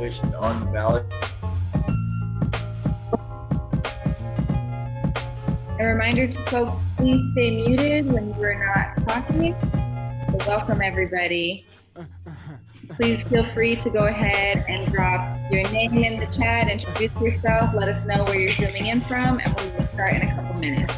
Abolition on the Ballot. A reminder to folks, please stay muted when you are not talking. So welcome everybody. Please feel free to go ahead and drop your name in the chat, introduce yourself, let us know where you're zooming in from, and we will start in a couple minutes.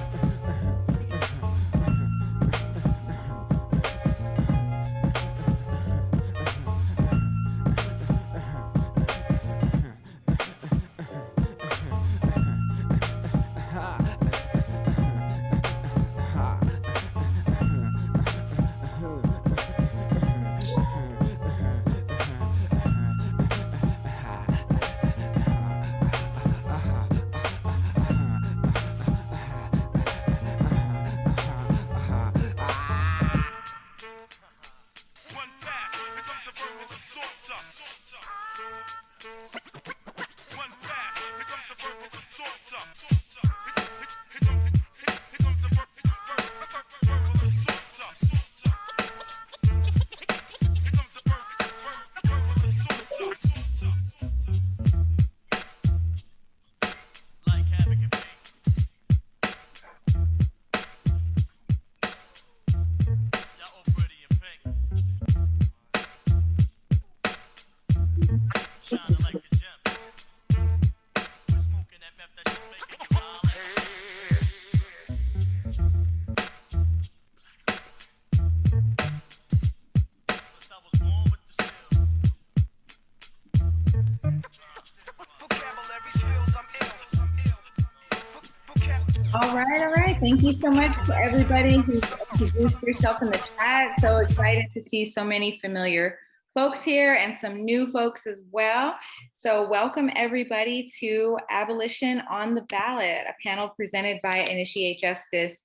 All right. Thank you so much to everybody who's introduced yourself in the chat. So excited to see so many familiar folks here and some new folks as well. So welcome everybody to Abolition on the Ballot, a panel presented by Initiate Justice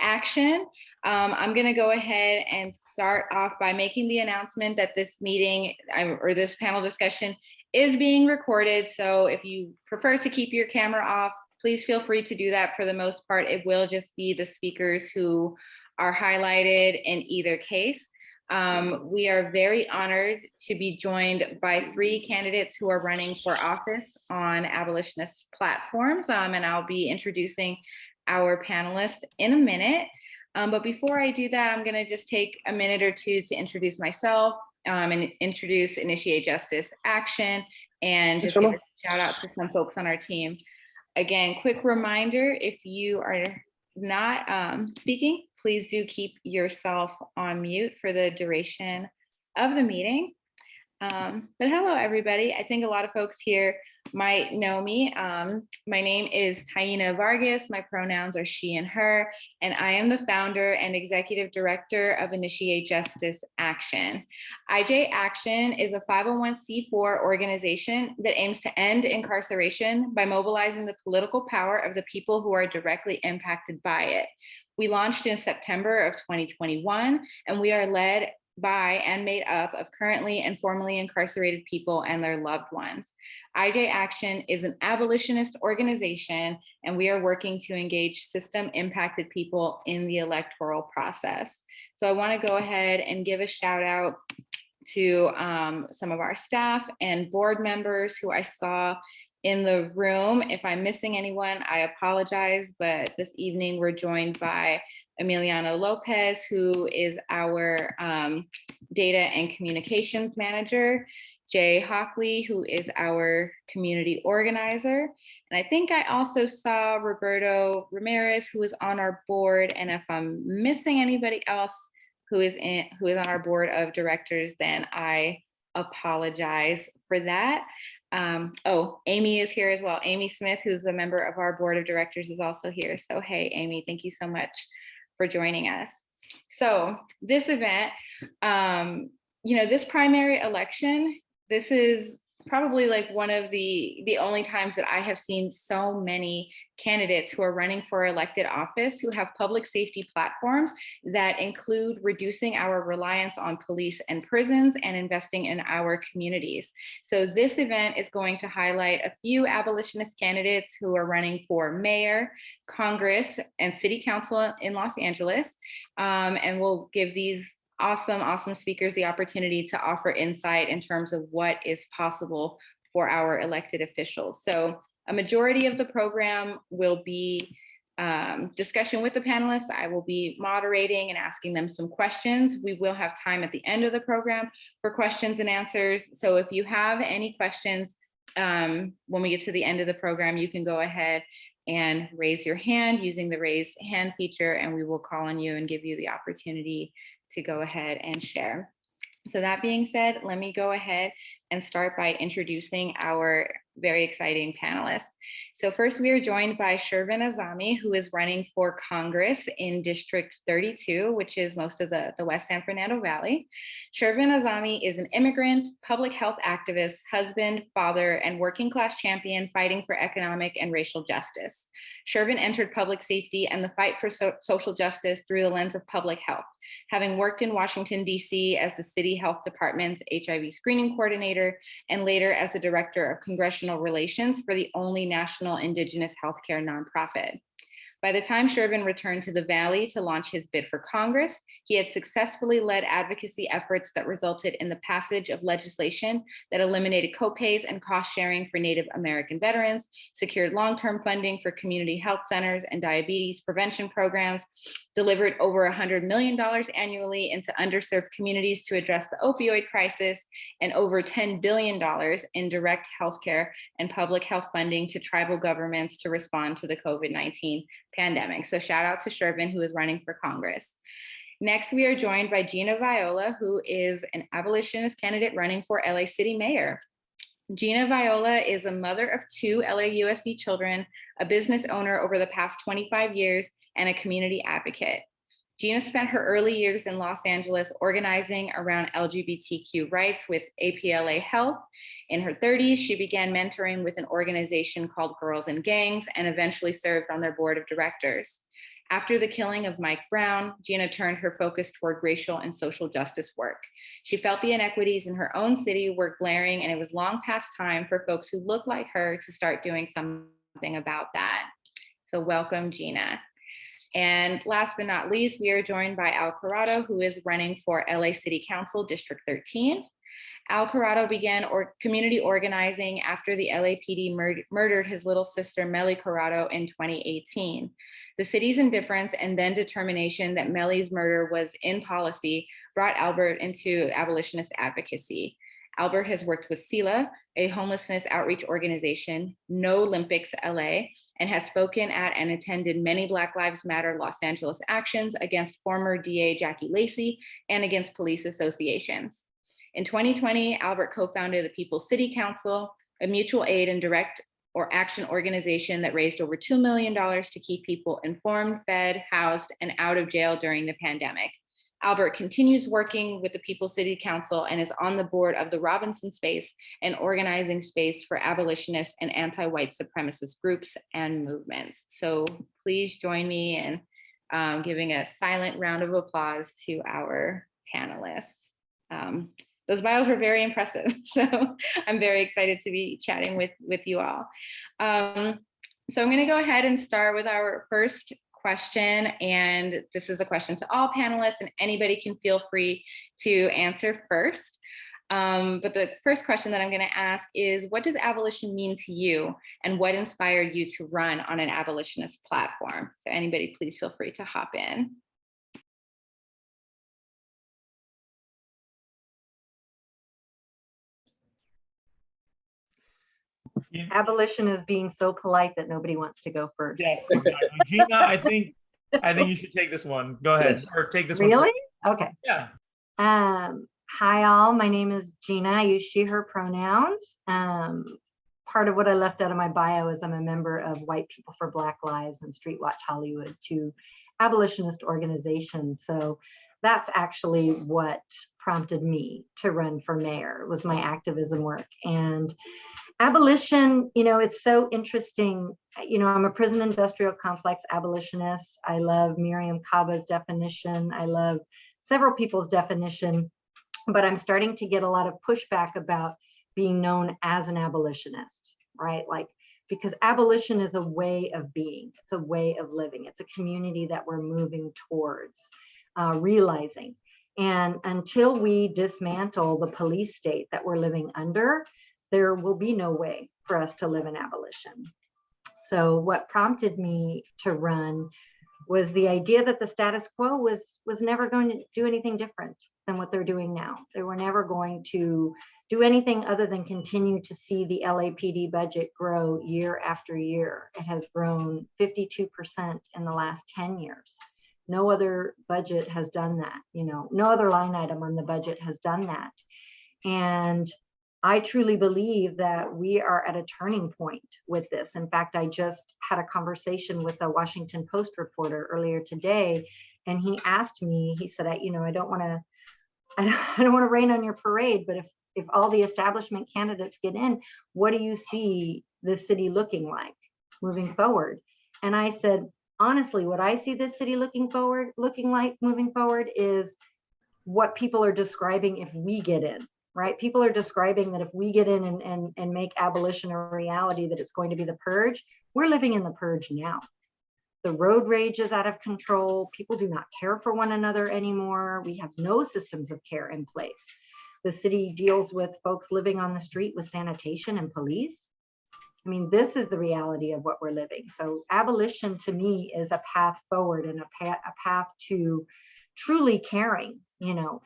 Action. I'm going to go ahead and start off by making the announcement that this meeting or this panel discussion is being recorded. So if you prefer to keep your camera off, please feel free to do that. For the most part, it will just be the speakers who are highlighted in either case. We are very honored to be joined by 3 candidates who are running for office on abolitionist platforms, and I'll be introducing our panelists in a minute. But before I do that, I'm gonna just take a minute or two to introduce myself and introduce Initiate Justice Action and just give a shout out to some folks on our team. Again, quick reminder, if you are not speaking, please do keep yourself on mute for the duration of the meeting. But hello, everybody. I think a lot of folks here might know me. My name is Taina Vargas. My pronouns are she and her, and I am the founder and executive director of Initiate Justice Action. IJ Action is a 501c4 organization that aims to end incarceration by mobilizing the political power of the people who are directly impacted by it. We launched in September of 2021, and we are led by and made up of currently and formerly incarcerated people and their loved ones. IJ Action is an abolitionist organization, and we are working to engage system impacted people in the electoral process. So I want to go ahead and give a shout out to some of our staff and board members who I saw in the room. If I'm missing anyone, I apologize, but this evening we're joined by Emiliano Lopez, who is our data and communications manager, Jay Hockley, who is our community organizer. And I think I also saw Roberto Ramirez, who is on our board. And if I'm missing anybody else who is on our board of directors, then I apologize for that. Oh, Amy is here as well. Amy Smith, who's a member of our board of directors, is also here. So hey, Amy, thank you so much for joining us. So this event, this primary election, this is probably like one of the only times that I have seen so many candidates who are running for elected office who have public safety platforms that include reducing our reliance on police and prisons and investing in our communities. So this event is going to highlight a few abolitionist candidates who are running for mayor, Congress, and city council in Los Angeles. And we'll give these awesome speakers the opportunity to offer insight in terms of what is possible for our elected officials. So a majority of the program will be discussion with the panelists. I will be moderating and asking them some questions. We will have time at the end of the program for questions and answers. So if you have any questions, when we get to the end of the program, you can go ahead and raise your hand using the raise hand feature, and we will call on you and give you the opportunity to go ahead and share. So that being said, let me go ahead and start by introducing our very exciting panelists. So first, we are joined by Shervin Aazami, who is running for Congress in District 32, which is most of the West San Fernando Valley. Shervin Aazami is an immigrant, public health activist, husband, father, and working class champion fighting for economic and racial justice. Shervin entered public safety and the fight for social justice through the lens of public health, having worked in Washington, D.C. as the city health department's HIV screening coordinator, and later as the director of congressional relations for the only national indigenous healthcare nonprofit. By the time Shervin returned to the Valley to launch his bid for Congress, he had successfully led advocacy efforts that resulted in the passage of legislation that eliminated copays and cost sharing for Native American veterans, secured long-term funding for community health centers and diabetes prevention programs, delivered over $100 million annually into underserved communities to address the opioid crisis, and over $10 billion in direct healthcare and public health funding to tribal governments to respond to the COVID-19 pandemic. So shout out to Shervin, who is running for Congress. Next, we are joined by Gina Viola, who is an abolitionist candidate running for LA City Mayor. Gina Viola is a mother of 2 LAUSD children, a business owner over the past 25 years, and a community advocate. Gina spent her early years in Los Angeles organizing around LGBTQ rights with APLA Health. In her 30s, she began mentoring with an organization called Girls in Gangs and eventually served on their board of directors. After the killing of Mike Brown, Gina turned her focus toward racial and social justice work. She felt the inequities in her own city were glaring, and it was long past time for folks who look like her to start doing something about that. So welcome, Gina. And last but not least, we are joined by Al Corado, who is running for LA City Council District 13. Al Corado began community organizing after the LAPD murdered his little sister, Melly Corado, in 2018. The city's indifference and then determination that Melly's murder was in policy brought Albert into abolitionist advocacy. Albert has worked with SELA, a homelessness outreach organization, No Olympics LA, and has spoken at and attended many Black Lives Matter Los Angeles actions against former DA Jackie Lacey and against police associations. In 2020, Albert co-founded the People's City Council, a mutual aid and direct or action organization that raised over $2 million to keep people informed, fed, housed, and out of jail during the pandemic. Albert continues working with the People's City Council and is on the board of the Robinson Space, an organizing space for abolitionist and anti-white supremacist groups and movements. So please join me in giving a silent round of applause to our panelists. Those bios were very impressive, so I'm very excited to be chatting with you all. So I'm going to go ahead and start with our first question, and this is a question to all panelists, and anybody can feel free to answer first. But the first question that I'm going to ask is, what does abolition mean to you, and what inspired you to run on an abolitionist platform? So anybody, please feel free to hop in. Abolition is being so polite that nobody wants to go first. Yes, exactly. Gina, I think you should take this one. Go ahead, yes. Or take this one. Really? Okay. Yeah. Hi all, my name is Gina. I use she, her pronouns. Part of what I left out of my bio is I'm a member of White People for Black Lives and Street Watch Hollywood, 2 abolitionist organizations. So that's actually what prompted me to run for mayor, was my activism work. And abolition, you know, it's so interesting. You know, I'm a prison industrial complex abolitionist. I love Miriam Kaba's definition. I love several people's definition, but I'm starting to get a lot of pushback about being known as an abolitionist, right? Like, because abolition is a way of being, it's a way of living. It's a community that we're moving towards realizing. And until we dismantle the police state that we're living under, there will be no way for us to live in abolition. So what prompted me to run was the idea that the status quo was never going to do anything different than what they're doing now. They were never going to do anything other than continue to see the LAPD budget grow year after year. It has grown 52% in the last 10 years. No other budget has done that. No other line item on the budget has done that. And I truly believe that we are at a turning point with this. In fact, I just had a conversation with a Washington Post reporter earlier today, and he asked me, he said, I don't want to rain on your parade, but if all the establishment candidates get in, what do you see this city looking like moving forward? And I said, honestly, what I see this city looking like moving forward is what people are describing if we get in. Right? People are describing that if we get in and make abolition a reality, that it's going to be the purge. We're living in the purge now. The road rage is out of control. People do not care for one another anymore. We have no systems of care in place. The city deals with folks living on the street with sanitation and police. I mean, this is the reality of what we're living. So abolition to me is a path forward and a path to truly caring,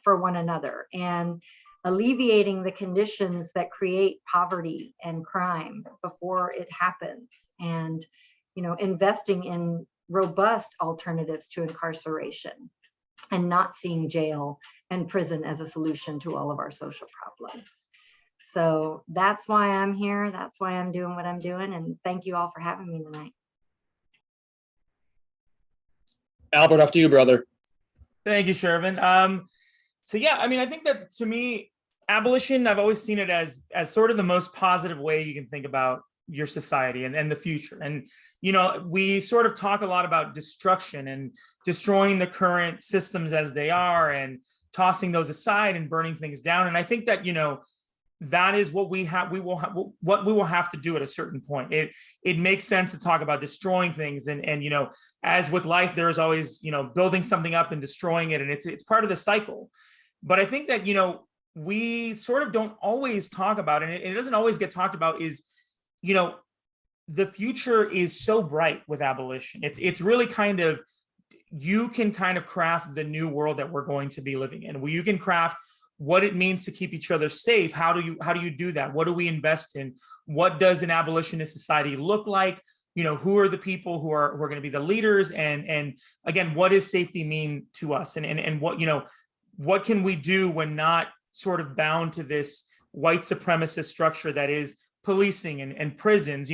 for one another, and alleviating the conditions that create poverty and crime before it happens, and investing in robust alternatives to incarceration, and not seeing jail and prison as a solution to all of our social problems. So that's why I'm here. That's why I'm doing what I'm doing. And thank you all for having me tonight. Albert, off to you, brother. Thank you, Shervin. So yeah, I mean, I think that to me, abolition, I've always seen it as sort of the most positive way you can think about your society and the future. And, we sort of talk a lot about destruction and destroying the current systems as they are and tossing those aside and burning things down. And I think that, that is what we will have to do at a certain point. It makes sense to talk about destroying things. And as with life, there's always, building something up and destroying it. And it's part of the cycle. But I think that, we sort of don't always talk about, and it doesn't always get talked about, is, the future is so bright with abolition. It's really kind of, you can kind of craft the new world that we're going to be living in, where you can craft what it means to keep each other safe. How do you do that? What do we invest in? What does an abolitionist society look like? Who are the people who are going to be the leaders? And again, what does safety mean to us? And what can we do when not sort of bound to this white supremacist structure that is policing and prisons?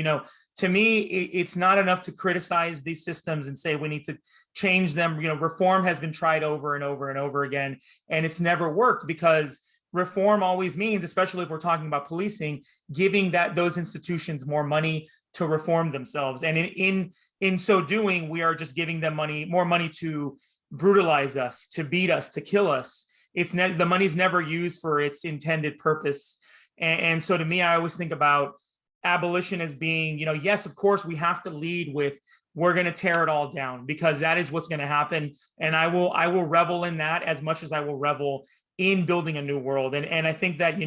To me, it's not enough to criticize these systems and say we need to change them. Reform has been tried over and over and over again, and it's never worked, because reform always means, especially if we're talking about policing, giving those institutions more money to reform themselves. And in so doing, we are just giving them more money to brutalize us, to beat us, to kill us. The money's never used for its intended purpose. And so to me, I always think about abolition as being, yes, of course, we have to lead with, we're going to tear it all down, because that is what's going to happen. And I will revel in that as much as I will revel in building a new world. And I think that,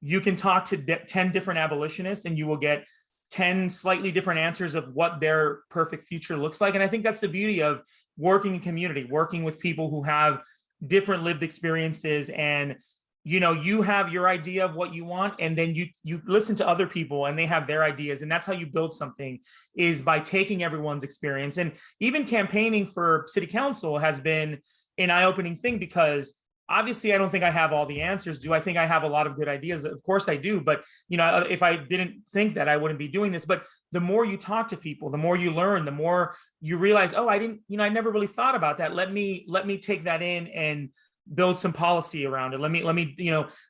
you can talk to 10 different abolitionists and you will get 10 slightly different answers of what their perfect future looks like. And I think that's the beauty of working in community, working with people who have different lived experiences, and you have your idea of what you want, and then you listen to other people and they have their ideas, and that's how you build something, is by taking everyone's experience. And even campaigning for city council has been an eye-opening thing, because obviously I don't think I have all the answers. Do I think I have a lot of good ideas? Of course I do, but if I didn't think that, I wouldn't be doing this. But the more you talk to people, the more you learn, the more you realize, oh, I never really thought about that. Let me take that in and build some policy around it. Let me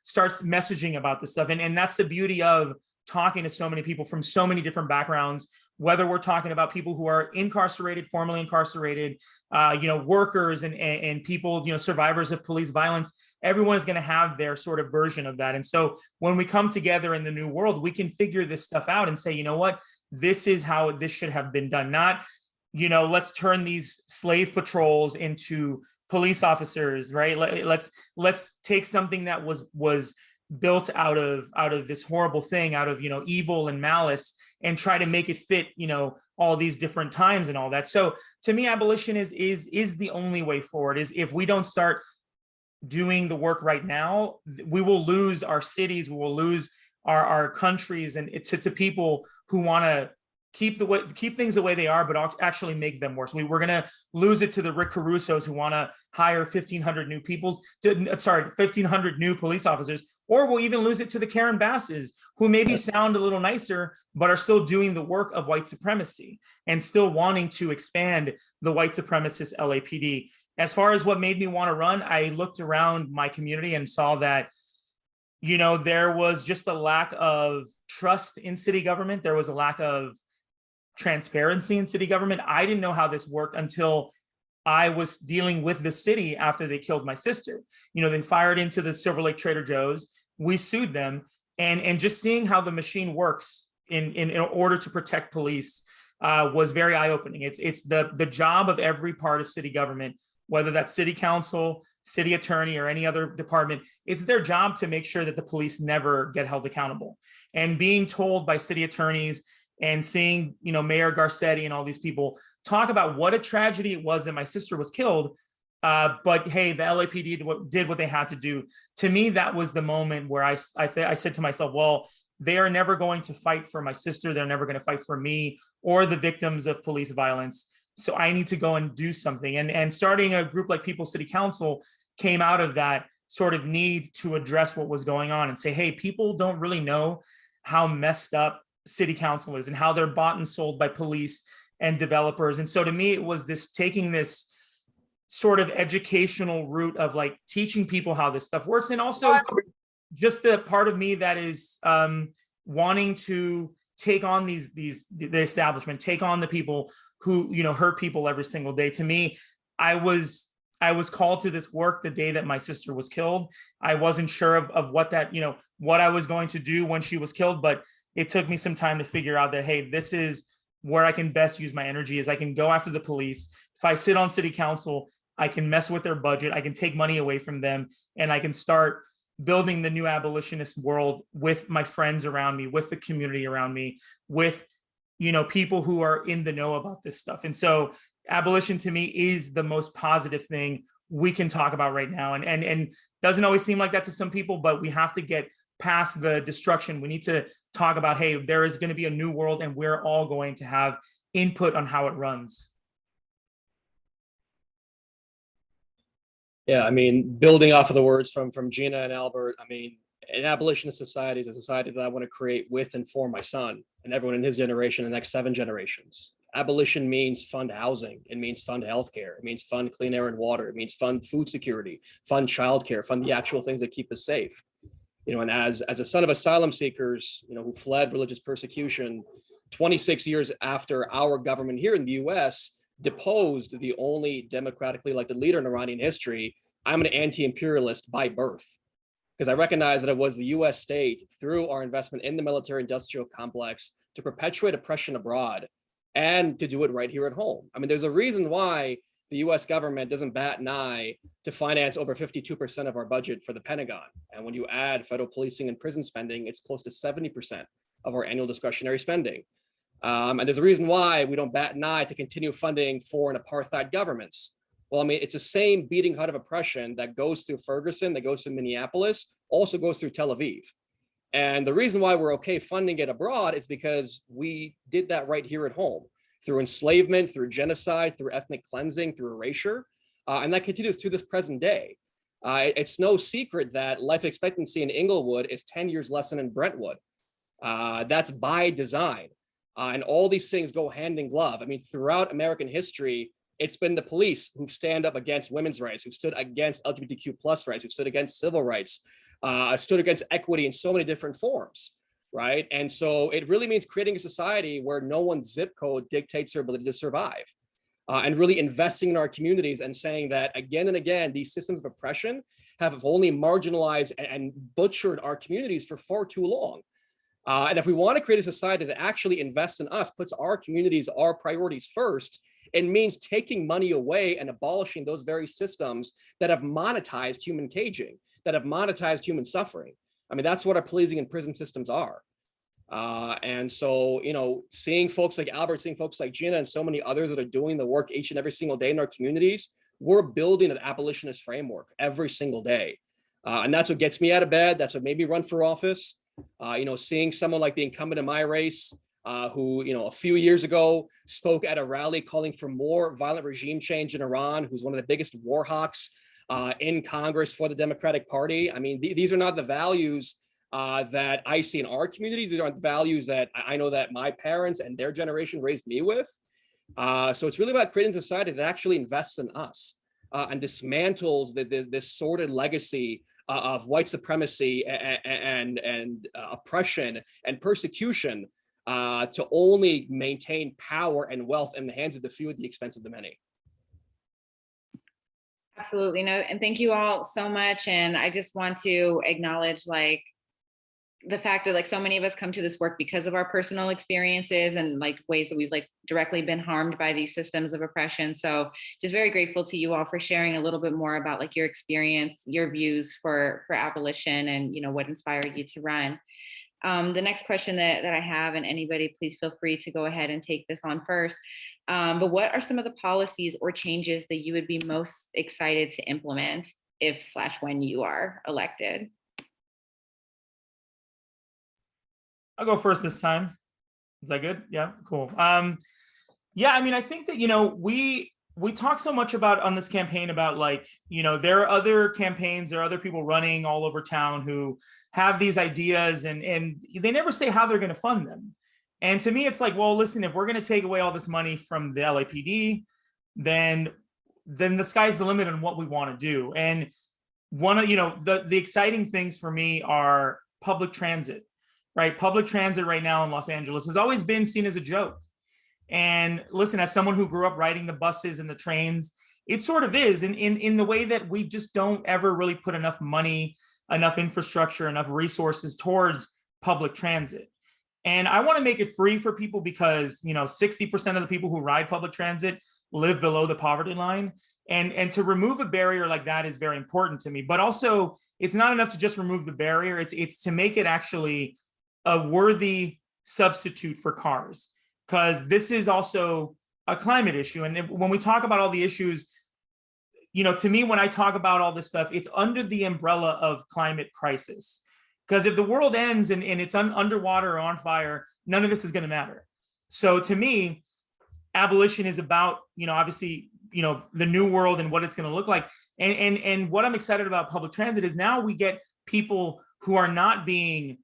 start messaging about this stuff. And that's the beauty of talking to so many people from so many different backgrounds, whether we're talking about people who are incarcerated, formerly incarcerated, workers and people, survivors of police violence. Everyone is going to have their sort of version of that. And so when we come together in the new world, we can figure this stuff out and say, you know what, this is how this should have been done. Not, let's turn these slave patrols into police officers, right? Let's take something that was built out of this horrible thing, out of, evil and malice, and try to make it fit, all these different times and all that. So to me, abolition is the only way forward. Is if we don't start doing the work right now, we will lose our cities, we will lose our countries, and it's to people who want to keep things the way they are, but actually make them worse. We're going to lose it to the Rick Carusos who want to hire 1,500 new 1,500 new police officers, or we'll even lose it to the Karen Basses who maybe sound a little nicer, but are still doing the work of white supremacy and still wanting to expand the white supremacist LAPD. As far as what made me want to run, I looked around my community and saw that there was just a lack of trust in city government. There was a lack of transparency in city government. I didn't know how this worked until I was dealing with the city after they killed my sister. They fired into the Silver Lake Trader Joe's. We sued them, and just seeing how the machine works in order to protect police was very eye-opening. It's the job of every part of city government, whether that's city council, city attorney, or any other department. It's their job to make sure that the police never get held accountable. And being told by city attorneys and seeing, Mayor Garcetti and all these people talk about what a tragedy it was that my sister was killed, but hey, the LAPD did what they had to do. To me, that was the moment where I said to myself, well, they are never going to fight for my sister. They're never going to fight for me or the victims of police violence. So I need to go and do something. And starting a group like People's City Council came out of that sort of need to address what was going on and say, hey, people don't really know how messed up city council is and how they're bought and sold by police and developers. And so to me, it was taking this sort of educational route of like teaching people how this stuff works. And also just the part of me that is wanting to take on the establishment, take on the people who, hurt people every single day. To me, I was called to this work the day that my sister was killed. I wasn't sure of what what I was going to do when she was killed, but it took me some time to figure out that, hey, this is where I can best use my energy. Is I can go after the police. If I sit on city council, I can mess with their budget. I can take money away from them, and I can start building the new abolitionist world with my friends around me, with the community around me, with, people who are in the know about this stuff. And so abolition to me is the most positive thing we can talk about right now. And doesn't always seem like that to some people, but we have to get past the destruction. We need to talk about, hey, there is going to be a new world and we're all going to have input on how it runs. Yeah, building off of the words from Gina and Albert, an abolitionist society is a society that I want to create with and for my son and everyone in his generation, the next 7 generations. Abolition means fund housing. It means fund healthcare. It means fund clean air and water. It means fund food security, fund childcare, fund the actual things that keep us safe. And as a son of asylum seekers, who fled religious persecution 26 years after our government here in the US deposed the only democratically elected leader in Iranian history, I'm an anti-imperialist by birth, because I recognize that it was the US state, through our investment in the military industrial complex, to perpetuate oppression abroad and to do it right here at home. There's a reason why the US government doesn't bat an eye to finance over 52% of our budget for the Pentagon. And when you add federal policing and prison spending, it's close to 70% of our annual discretionary spending. And there's a reason why we don't bat an eye to continue funding foreign apartheid governments. Well, it's the same beating heart of oppression that goes through Ferguson, that goes through Minneapolis, also goes through Tel Aviv. And the reason why we're okay funding it abroad is because we did that right here at home, through enslavement, through genocide, through ethnic cleansing, through erasure. And that continues to this present day. It's no secret that life expectancy in Inglewood is 10 years less than in Brentwood. That's by design. And all these things go hand in glove. Throughout American history, it's been the police who stand up against women's rights, who stood against LGBTQ plus rights, who stood against civil rights, stood against equity in so many different forms, right? And so it really means creating a society where no one's zip code dictates their ability to survive, and really investing in our communities and saying that again and again, these systems of oppression have only marginalized and butchered our communities for far too long. And if we want to create a society that actually invests in us, puts our communities, our priorities first, it means taking money away and abolishing those very systems that have monetized human caging, that have monetized human suffering. I mean, that's what our policing and prison systems are. And so, seeing folks like Albert, seeing folks like Gina and so many others that are doing the work each and every single day in our communities, we're building an abolitionist framework every single day. And that's what gets me out of bed. That's what made me run for office. Seeing someone like the incumbent in my race, who, a few years ago spoke at a rally calling for more violent regime change in Iran, who's one of the biggest war hawks in Congress for the Democratic Party. I mean, these are not the values that I see in our communities. These aren't the values that I know that my parents and their generation raised me with. So it's really about creating a society that actually invests in us and dismantles this sordid legacy of white supremacy and oppression and persecution to only maintain power and wealth in the hands of the few at the expense of the many. Absolutely. No, and thank you all so much. And I just want to acknowledge the fact that so many of us come to this work because of our personal experiences and ways that we've directly been harmed by these systems of oppression. So just very grateful to you all for sharing a little bit more about your experience, your views for abolition, and what inspired you to run. The next question that I have, and anybody please feel free to go ahead and take this on first, but what are some of the policies or changes that you would be most excited to implement if/when you are elected? I'll go first this time. Is that good? Yeah, cool. Yeah, I mean, I think that, we talk so much about on this campaign about there are other campaigns, there are other people running all over town who have these ideas and they never say how they're going to fund them. And to me, it's well, listen, if we're going to take away all this money from the LAPD, then the sky's the limit on what we want to do. And one of, the exciting things for me are public transit. Right, public transit right now in Los Angeles has always been seen as a joke. And listen, as someone who grew up riding the buses and the trains, it sort of is in the way that we just don't ever really put enough money, enough infrastructure, enough resources towards public transit. And I want to make it free for people because 60% of the people who ride public transit live below the poverty line. And to remove a barrier like that is very important to me. But also, it's not enough to just remove the barrier. It's to make it actually a worthy substitute for cars, because this is also a climate issue. And when we talk about all the issues, to me, when I talk about all this stuff, it's under the umbrella of climate crisis. Because if the world ends and it's underwater or on fire, none of this is going to matter. So to me, abolition is about, obviously, the new world and what it's going to look like. And what I'm excited about public transit is now we get people who are not being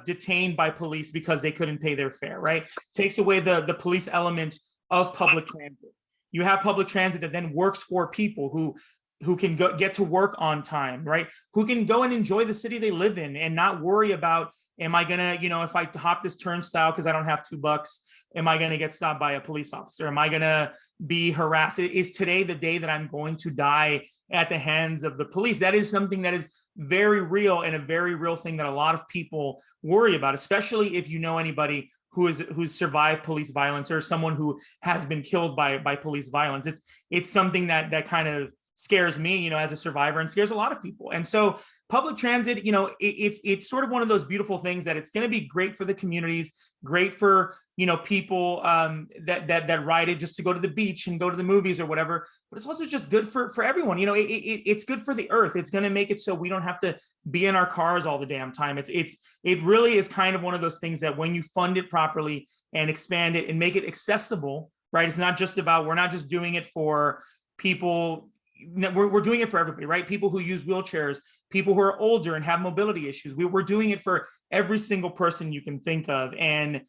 detained by police because they couldn't pay their fare, right? Takes away the police element of public transit. You have public transit that then works for people who can get to work on time, right? Who can go and enjoy the city they live in and not worry about, am I gonna, if I hop this turnstile because I don't have $2, am I gonna get stopped by a police officer? Am I gonna be harassed? Is today the day that I'm going to die at the hands of the police? That is something that is very real and a very real thing that a lot of people worry about, especially if you know anybody who's survived police violence or someone who has been killed by police violence. It's something that kind of scares me, as a survivor, and scares a lot of people. And so public transit, it's sort of one of those beautiful things that it's going to be great for the communities, great for, people that ride it just to go to the beach and go to the movies or whatever. But it's also just good for everyone. It's good for the earth. It's going to make it so we don't have to be in our cars all the damn time. It really is kind of one of those things that when you fund it properly and expand it and make it accessible, right? It's not just about, we're not just doing it for people. We're doing it for everybody, right? People who use wheelchairs, people who are older and have mobility issues. We're doing it for every single person you can think of. And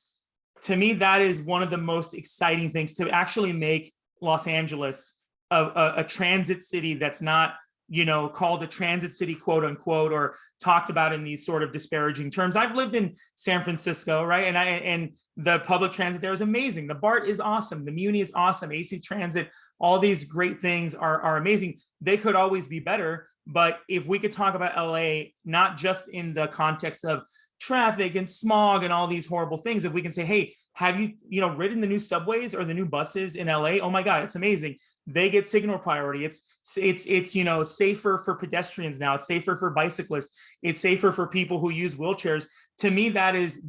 to me, that is one of the most exciting things, to actually make Los Angeles a transit city that's not, called a transit city, quote unquote, or talked about in these sort of disparaging terms. I've lived in San Francisco, right? And the public transit there is amazing. The BART is awesome. The Muni is awesome. AC Transit, all these great things are amazing. They could always be better. But if we could talk about LA, not just in the context of traffic and smog and all these horrible things, if we can say, hey, have you, ridden the new subways or the new buses in LA? Oh my God, it's amazing. They get signal priority. It's safer for pedestrians now. It's safer for bicyclists. It's safer for people who use wheelchairs. To me, that is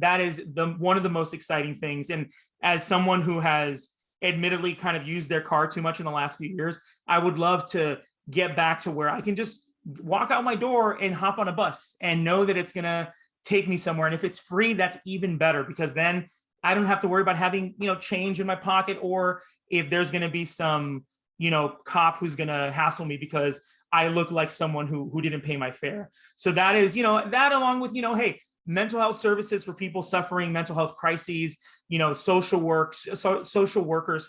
one of the most exciting things. And as someone who has admittedly kind of used their car too much in the last few years, I would love to get back to where I can just walk out my door and hop on a bus and know that it's gonna take me somewhere. And if it's free, that's even better, because then I don't have to worry about having, change in my pocket, or if there's going to be some, cop who's going to hassle me because I look like someone who didn't pay my fare. So that is, that along with, hey, mental health services for people suffering mental health crises, social workers,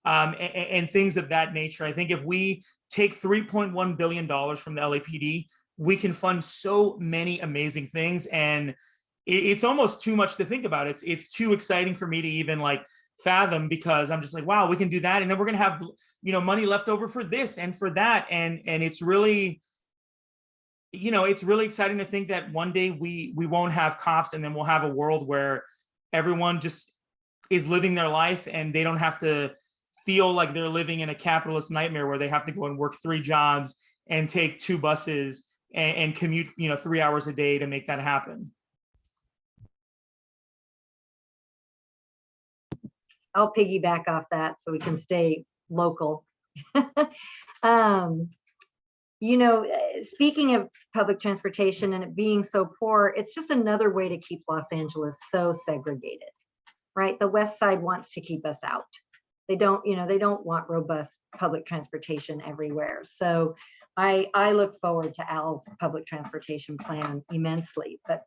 and things of that nature. I think if we take $3.1 billion from the LAPD, we can fund so many amazing things. And it's almost too much to think about. It's too exciting for me to even like fathom, because I'm just like, wow, we can do that. And then we're going to have, money left over for this and for that. And it's really, it's really exciting to think that one day we won't have cops, and then we'll have a world where everyone just is living their life and they don't have to feel like they're living in a capitalist nightmare where they have to go and work 3 jobs and take 2 buses and commute, 3 hours a day to make that happen. I'll piggyback off that so we can stay local. Speaking of public transportation and it being so poor, it's just another way to keep Los Angeles so segregated, right? The West Side wants to keep us out. They don't want robust public transportation everywhere. So I look forward to Al's public transportation plan immensely. But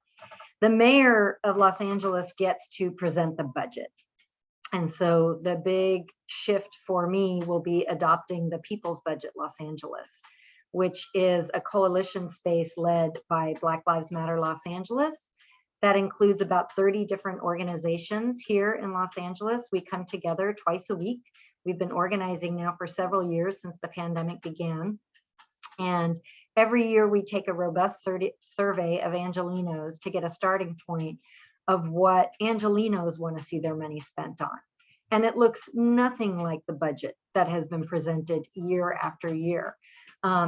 the mayor of Los Angeles gets to present the budget. And so the big shift for me will be adopting the People's Budget Los Angeles, which is a coalition space led by Black Lives Matter Los Angeles. That includes about 30 different organizations here in Los Angeles. We come together twice a week. We've been organizing now for several years since the pandemic began. And every year we take a robust survey of Angelenos to get a starting point of what Angelenos want to see their money spent on. And it looks nothing like the budget that has been presented year after year.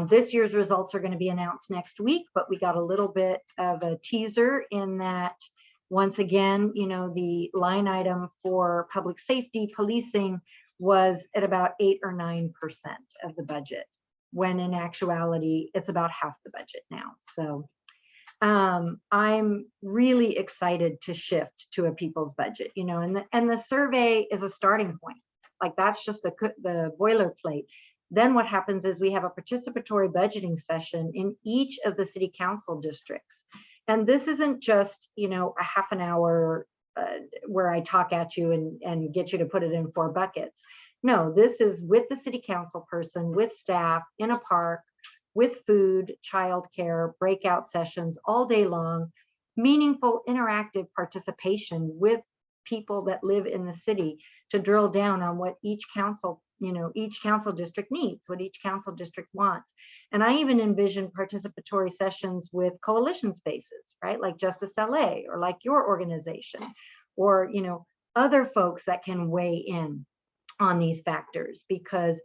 This year's results are going to be announced next week, but we got a little bit of a teaser in that, once again, the line item for public safety policing was at about 8 or 9% of the budget, when in actuality, it's about half the budget now. So I'm really excited to shift to a people's budget, and the survey is a starting point. Like, that's just the boilerplate. Then what happens is we have a participatory budgeting session in each of the city council districts. And this isn't just, a half an hour where I talk at you and get you to put it in 4 buckets. No, this is with the city council person, with staff, in a park, with food, childcare, breakout sessions all day long, meaningful interactive participation with people that live in the city to drill down on what each council district needs, what each council district wants. And I even envision participatory sessions with coalition spaces, right? Like Justice LA, or like your organization, or, other folks that can weigh in on these factors, because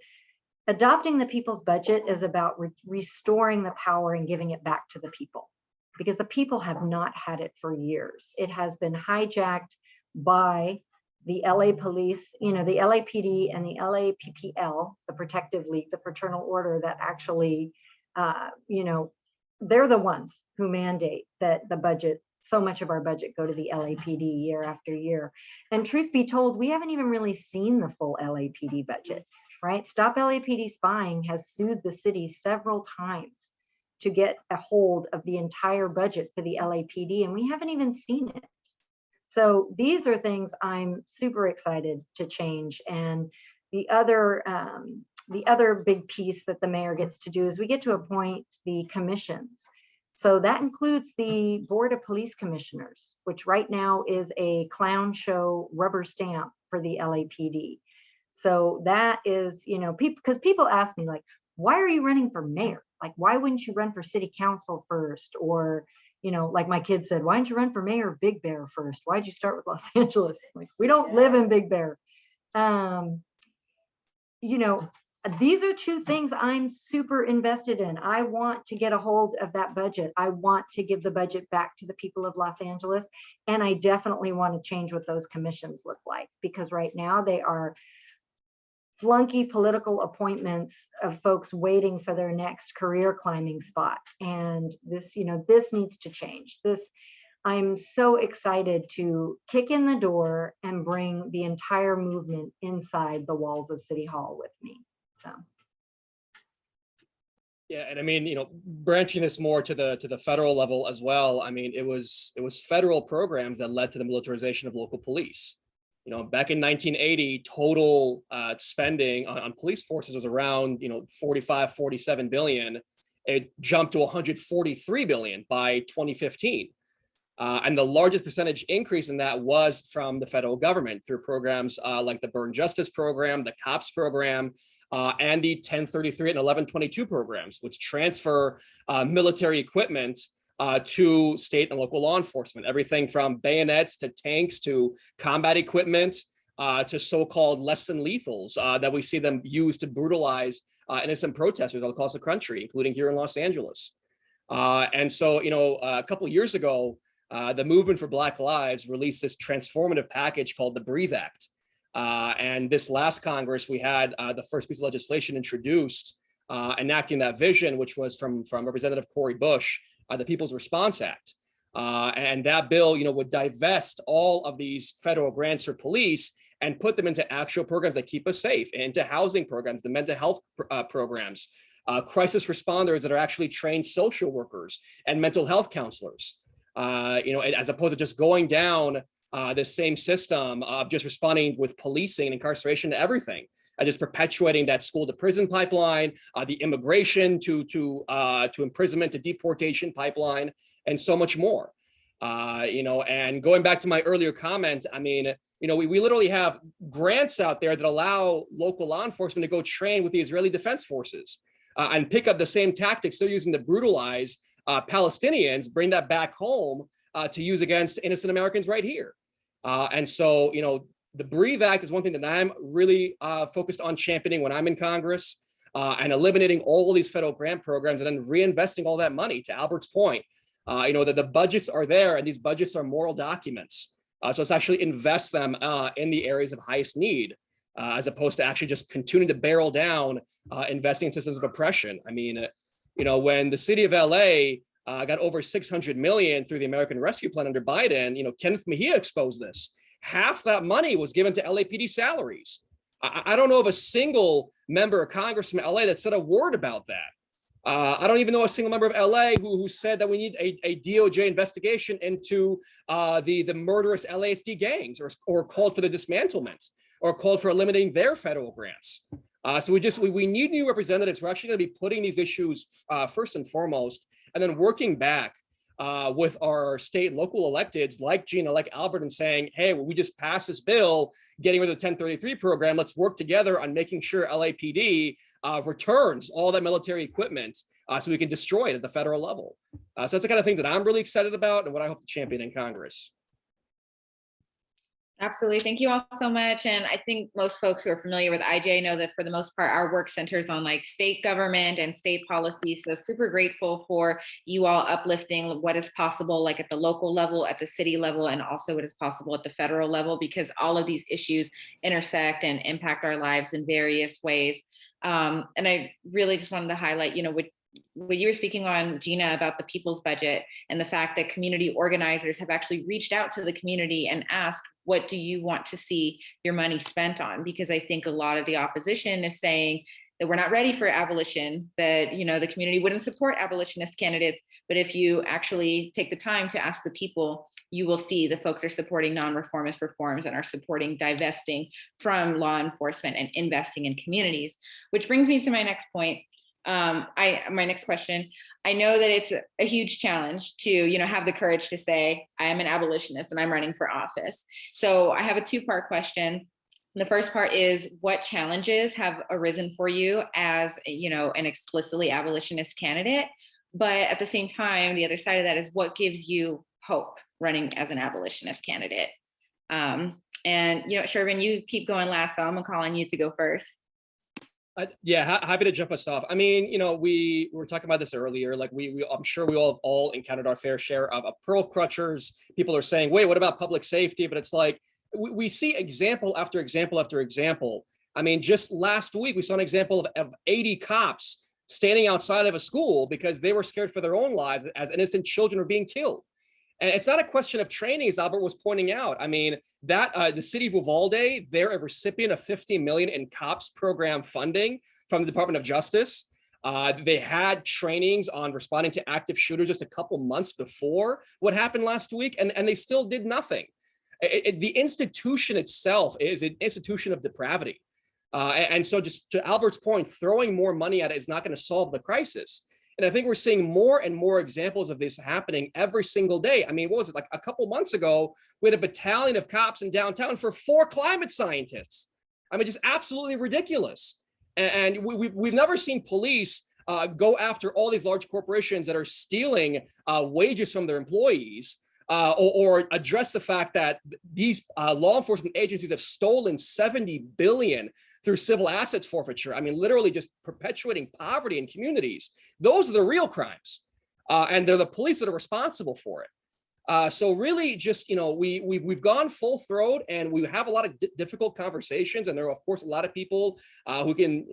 adopting the people's budget is about restoring the power and giving it back to the people, because the people have not had it for years. It has been hijacked by the LA police, the LAPD and the LAPPL, the Protective League, the fraternal order that actually, they're the ones who mandate that the budget, so much of our budget, go to the LAPD year after year. And truth be told, we haven't even really seen the full LAPD budget, right? Stop LAPD Spying has sued the city several times to get a hold of the entire budget for the LAPD, and we haven't even seen it. So these are things I'm super excited to change. And the other big piece that the mayor gets to do is we get to appoint the commissions. So that includes the Board of Police Commissioners, which right now is a clown show rubber stamp for the LAPD. So that is, because people ask me, like, why are you running for mayor? Like, why wouldn't you run for city council first? Or, you know, like my kid said, why didn't you run for mayor of Big Bear first? Why'd you start with Los Angeles? Like, we don't live in Big Bear. You know, these are two things I'm super invested in. I want to get a hold of that budget. I want to give the budget back to the people of Los Angeles. And I definitely want to change what those commissions look like, because right now they are flunky political appointments of folks waiting for their next career climbing spot. And this, you know, this needs to change. I'm so excited to kick in the door and bring the entire movement inside the walls of City Hall with me. So. Yeah, and I mean, you know, branching this more to the federal level as well. I mean, it was federal programs that led to the militarization of local police. You know, back in 1980, total spending on police forces was around, you know, 45, 47 billion. It jumped to 143 billion by 2015. And the largest percentage increase in that was from the federal government through programs like the Burn Justice Program, the COPS program, and the 1033 and 1122 programs, which transfer military equipment to state and local law enforcement, everything from bayonets to tanks to combat equipment to so-called less than lethals that we see them use to brutalize innocent protesters all across the country, including here in Los Angeles. And so, you know, a couple of years ago, the Movement for Black Lives released this transformative package called the Breathe Act. And this last Congress, we had the first piece of legislation introduced enacting that vision, which was from Representative Cori Bush, the People's Response Act. And that bill, you know, would divest all of these federal grants for police and put them into actual programs that keep us safe, into housing programs, the mental health programs, crisis responders that are actually trained social workers and mental health counselors. You know, as opposed to just going down the same system of just responding with policing and incarceration to everything, just perpetuating that school to prison pipeline, the immigration to imprisonment to deportation pipeline, and so much more. You know, and going back to my earlier comment, I mean, you know, we literally have grants out there that allow local law enforcement to go train with the Israeli Defense Forces and pick up the same tactics they're using to brutalize Palestinians, bring that back home to use against innocent Americans right here. And so, you know, the Breathe Act is one thing that I'm really focused on championing when I'm in Congress, and eliminating all of these federal grant programs and then reinvesting all that money. To Albert's point, you know, that the budgets are there and these budgets are moral documents. So let's actually invest them in the areas of highest need, as opposed to actually just continuing to barrel down investing in systems of oppression. I mean, you know, when the city of LA got over 600 million through the American Rescue Plan under Biden, you know, Kenneth Mejia exposed this. Half that money was given to LAPD salaries. I don't know of a single member of Congress from LA that said a word about that. I don't even know a single member of LA who said that we need a DOJ investigation into the murderous LASD gangs, or called for the dismantlement, or called for eliminating their federal grants. So we need new representatives who are actually going to be putting these issues first and foremost, and then working back with our state and local electeds like Gina, like Albert, and saying, hey, well, we just passed this bill getting rid of the 1033 program. Let's work together on making sure LAPD returns all that military equipment so we can destroy it at the federal level. So that's the kind of thing that I'm really excited about and what I hope to champion in Congress. Absolutely. Thank you all so much. And I think most folks who are familiar with IJ know that for the most part, our work centers on like state government and state policy. So super grateful for you all uplifting what is possible, like at the local level, at the city level, and also what is possible at the federal level, because all of these issues intersect and impact our lives in various ways. And I really just wanted to highlight, you know, what you were speaking on, Gina, about the people's budget and the fact that community organizers have actually reached out to the community and asked, what do you want to see your money spent on? Because I think a lot of the opposition is saying that we're not ready for abolition, that, you know, the community wouldn't support abolitionist candidates. But if you actually take the time to ask the people, you will see the folks are supporting non-reformist reforms and are supporting divesting from law enforcement and investing in communities. Which brings me to my next point. My next question. I know that it's a huge challenge to, you know, have the courage to say, I am an abolitionist and I'm running for office. So I have a two-part question. The first part is, what challenges have arisen for you as, you know, an explicitly abolitionist candidate? But at the same time, the other side of that is what gives you hope running as an abolitionist candidate. And Shervin, you keep going last, so I'm gonna call on you to go first. Yeah, happy to jump us off. I mean, we were talking about this earlier. Like I'm sure we all encountered our fair share of pearl crutchers. People are saying, wait, what about public safety? But it's like we see example after example after example. I mean, just last week we saw an example of 80 cops standing outside of a school because they were scared for their own lives as innocent children were being killed. And it's not a question of training, as Albert was pointing out. I mean, that the city of Uvalde, they're a recipient of $50 million in COPS program funding from the Department of Justice. They had trainings on responding to active shooters just a couple months before what happened last week, and they still did nothing. The institution itself is an institution of depravity. And so just to Albert's point, throwing more money at it is not going to solve the crisis. And I think we're seeing more and more examples of this happening every single day. I mean, what was it, like a couple months ago, we had a battalion of cops in downtown for 4 climate scientists. I mean, just absolutely ridiculous. And we've never seen police go after all these large corporations that are stealing wages from their employees, or address the fact that these law enforcement agencies have stolen $70 billion through civil assets forfeiture. I mean, literally just perpetuating poverty in communities. Those are the real crimes. And they're the police that are responsible for it. So really just, we've gone full throat, and we have a lot of difficult conversations. And there are, of course, a lot of people who can,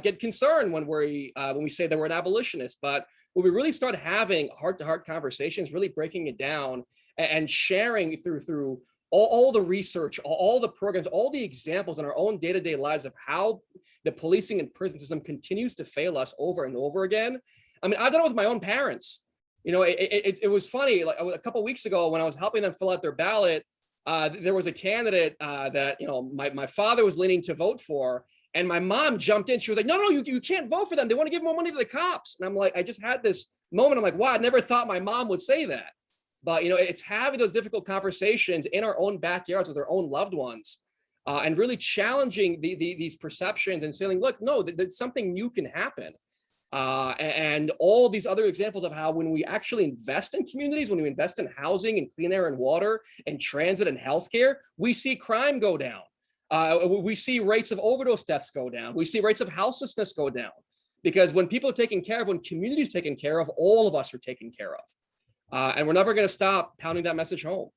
get concerned when we say that we're an abolitionist. But when we really start having heart-to-heart conversations, really breaking it down and sharing through all the research, all the programs, all the examples in our own day-to-day lives of how the policing and prison system continues to fail us over and over again. I mean, I've done it with my own parents. It was funny, like a couple of weeks ago when I was helping them fill out their ballot, there was a candidate that, my father was leaning to vote for, and my mom jumped in. She was like, no, you can't vote for them. They want to give more money to the cops. And I'm like, I just had this moment. I'm like, wow, I never thought my mom would say that. But, it's having those difficult conversations in our own backyards with our own loved ones, and really challenging these perceptions and saying, look, no, that something new can happen. And all these other examples of how when we actually invest in communities, when we invest in housing and clean air and water and transit and healthcare, we see crime go down. We see rates of overdose deaths go down. We see rates of houselessness go down. Because when people are taken care of, when communities are taken care of, all of us are taken care of. And we're never going to stop pounding that message home.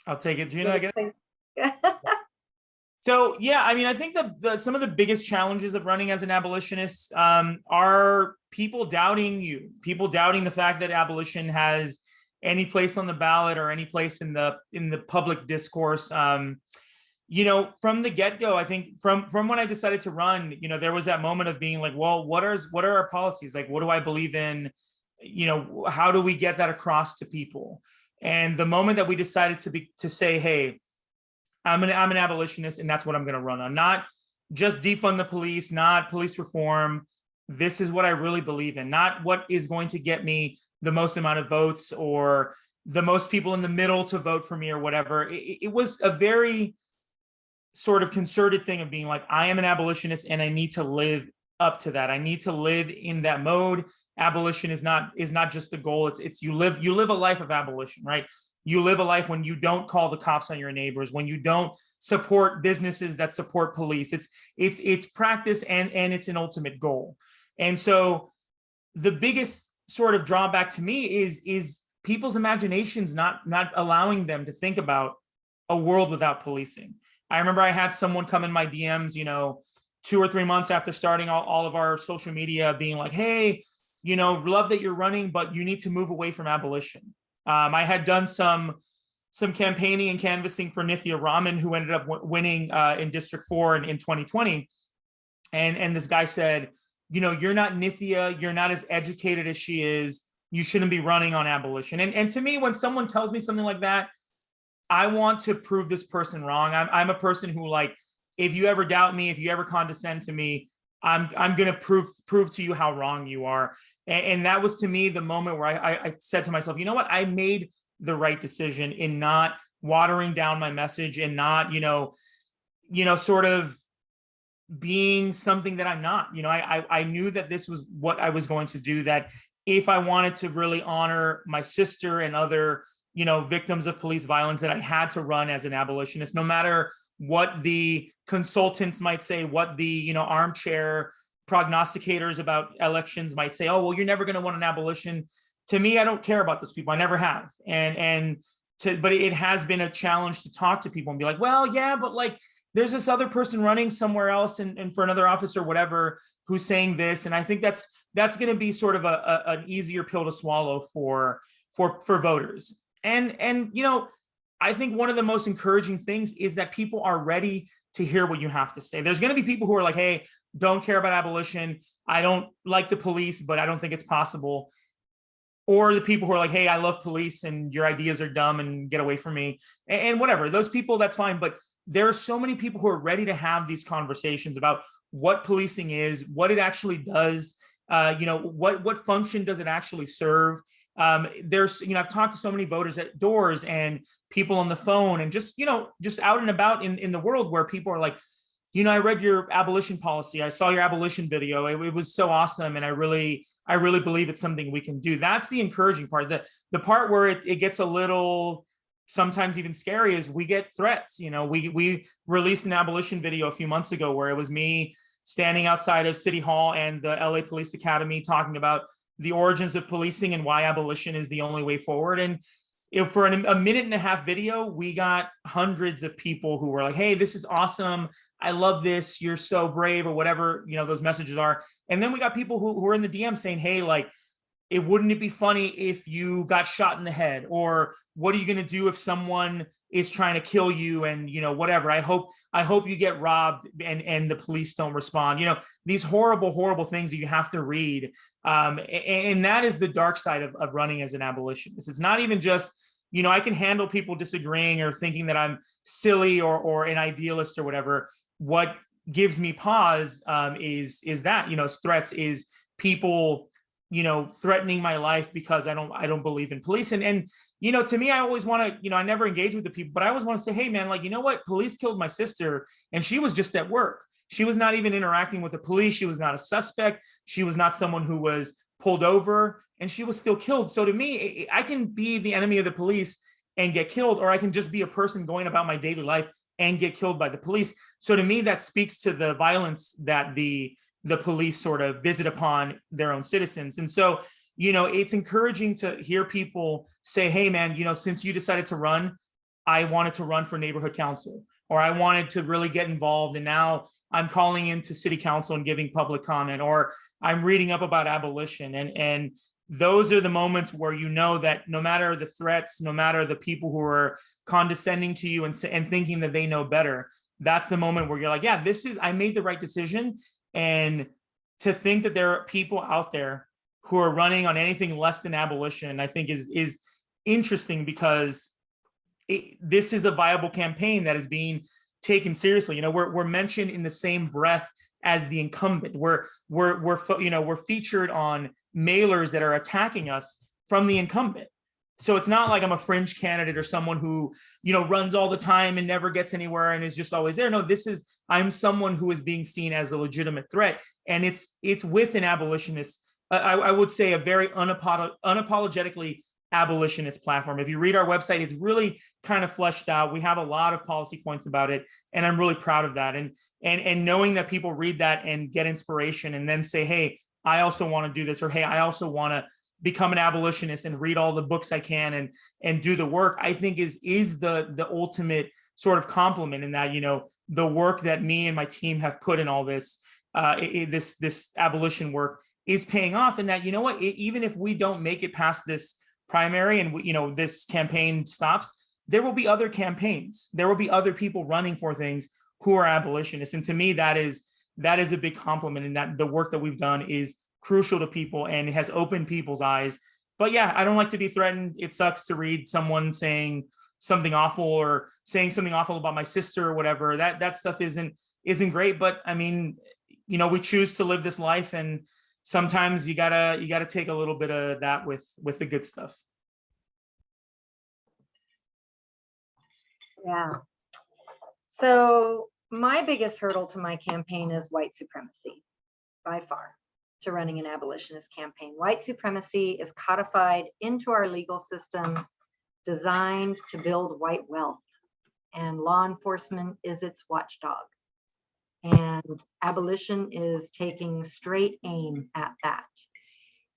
I'll take it, Gina, I guess. So, yeah, I mean, I think some of the biggest challenges of running as an abolitionist are people doubting you, people doubting the fact that abolition has any place on the ballot or any place in the public discourse. From the get-go, I think from when I decided to run, there was that moment of being like, well, what are our policies? Like, what do I believe in? How do we get that across to people? And the moment that we decided to say, hey, I'm an abolitionist, and that's what I'm going to run on, not just defund the police, not police reform. This is what I really believe in, not what is going to get me the most amount of votes or the most people in the middle to vote for me or whatever. It was a very sort of concerted thing of being like, I am an abolitionist and I need to live up to that. I need to live in that mode. Abolition is not just the goal. It's you live a life of abolition, right? You live a life when you don't call the cops on your neighbors, when you don't support businesses that support police. It's practice and it's an ultimate goal. And so the biggest sort of drawback to me is people's imaginations not allowing them to think about a world without policing. I remember I had someone come in my DMs, 2 or 3 months after starting all of our social media, being like, hey, love that you're running, but you need to move away from abolition. I had done some campaigning and canvassing for Nithya Raman, who ended up winning in District 4 in 2020. And this guy said, you're not Nithya, you're not as educated as she is, you shouldn't be running on abolition. And to me, when someone tells me something like that, I want to prove this person wrong. I'm a person who, like, if you ever doubt me, if you ever condescend to me, I'm going to prove to you how wrong you are. And that was, to me, the moment where I said to myself, you know what, I made the right decision in not watering down my message and not, sort of being something that I'm not. I knew that this was what I was going to do, that if I wanted to really honor my sister and other, victims of police violence, that I had to run as an abolitionist, no matter what the consultants might say, what the, armchair prognosticators about elections might say. Oh, well, you're never going to want an abolition. To me, I don't care about those people. I never have. But it has been a challenge to talk to people and be like, well, yeah, but like, there's this other person running somewhere else and for another office or whatever who's saying this. And I think that's going to be sort of an easier pill to swallow for voters. And I think one of the most encouraging things is that people are ready to hear what you have to say. There's going to be people who are like, hey, don't care about abolition. I don't like the police, but I don't think it's possible. Or the people who are like, hey, I love police and your ideas are dumb and get away from me. And whatever, those people, that's fine. But there are so many people who are ready to have these conversations about what policing is, what it actually does, what function does it actually serve. I've talked to so many voters at doors and people on the phone and just out and about in the world where people are like, I read your abolition policy. I saw your abolition video. It was so awesome. And I really believe it's something we can do. That's the encouraging part. The part where it gets a little sometimes even scary is we get threats. We released an abolition video a few months ago where it was me standing outside of City Hall and the LA Police Academy talking about the origins of policing and why abolition is the only way forward. And for a minute and a half video, we got hundreds of people who were like, hey, this is awesome. I love this. You're so brave, or whatever, those messages are. And then we got people who are in the DM saying, hey, like, wouldn't it be funny if you got shot in the head? Or what are you going to do if someone is trying to kill you? And, whatever, I hope you get robbed and the police don't respond. These horrible things that you have to read. And that is the dark side of running as an abolitionist. It's not even just, I can handle people disagreeing or thinking that I'm silly or an idealist or whatever. What gives me pause is that, threats, is people threatening my life because I don't believe in police. And to me, I always want to, I never engage with the people, but I always want to say, hey man, like, what? Police killed my sister and she was just at work. She was not even interacting with the police. She was not a suspect. She was not someone who was pulled over, and she was still killed. So to me, I can be the enemy of the police and get killed, or I can just be a person going about my daily life and get killed by the police. So to me, that speaks to the violence that the police sort of visit upon their own citizens. And so, it's encouraging to hear people say, hey man, since you decided to run, I wanted to run for neighborhood council, or I wanted to really get involved. And now I'm calling into city council and giving public comment, or I'm reading up about abolition. And those are the moments where that no matter the threats, no matter the people who are condescending to you and thinking that they know better, that's the moment where you're like, yeah, I made the right decision. And to think that there are people out there who are running on anything less than abolition, I think is interesting, because this is a viable campaign that is being taken seriously. We're mentioned in the same breath as the incumbent. We're featured on mailers that are attacking us from the incumbent. So it's not like I'm a fringe candidate or someone who, runs all the time and never gets anywhere and is just always there. No, I'm someone who is being seen as a legitimate threat. And it's with an abolitionist, I would say a very unapologetically abolitionist platform. If you read our website, it's really kind of fleshed out. We have a lot of policy points about it, and I'm really proud of that. And knowing that people read that and get inspiration and then say, hey, I also want to do this, or hey, I also want to become an abolitionist and read all the books I can and do the work, I think is the ultimate sort of compliment, in that, the work that me and my team have put in all this, this abolition work is paying off. And that, even if we don't make it past this primary and this campaign stops, there will be other campaigns. There will be other people running for things who are abolitionists. And to me, that is a big compliment, in that the work that we've done is crucial to people and it has opened people's eyes. But yeah, I don't like to be threatened. It sucks to read someone saying something awful or saying something awful about my sister or whatever. That stuff isn't great. But I mean, we choose to live this life, and sometimes you gotta take a little bit of that with the good stuff. Yeah. So my biggest hurdle to my campaign is white supremacy, by far, to running an abolitionist campaign. White supremacy is codified into our legal system, designed to build white wealth, and law enforcement is its watchdog. And abolition is taking straight aim at that.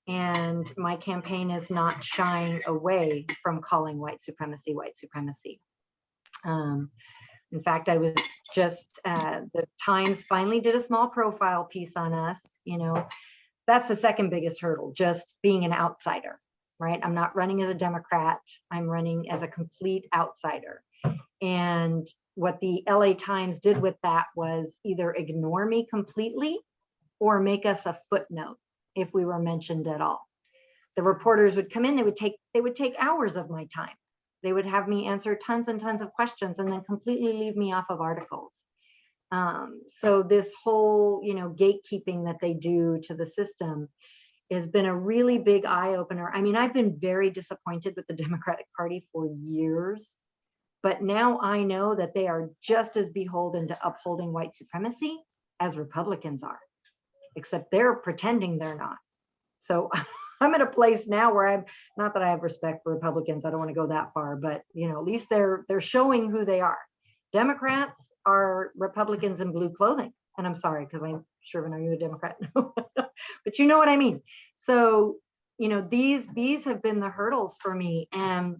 And my campaign is not shying away from calling white supremacy white supremacy. In fact, I was just, the Times finally did a small profile piece on us. You know, that's the second biggest hurdle, just being an outsider, right? I'm not running as a Democrat. I'm running as a complete outsider. And what the LA Times did with that was either ignore me completely or make us a footnote if we were mentioned at all. The reporters would come in, they would take hours of my time. They would have me answer tons and tons of questions and then completely leave me off of articles. So this whole, you know, gatekeeping that they do to the system has been a really big eye opener. I mean, I've been very disappointed with the Democratic Party for years, but now I know that they are just as beholden to upholding white supremacy as Republicans are, except they're pretending they're not. So I'm at a place now where I'm, not that I have respect for Republicans, I don't want to go that far, but you know, at least they're showing who they are. Democrats are Republicans in blue clothing. And I'm sorry, because I'm Shervin, are you a Democrat? No. But you know what I mean. So, you know, these have been the hurdles for me. And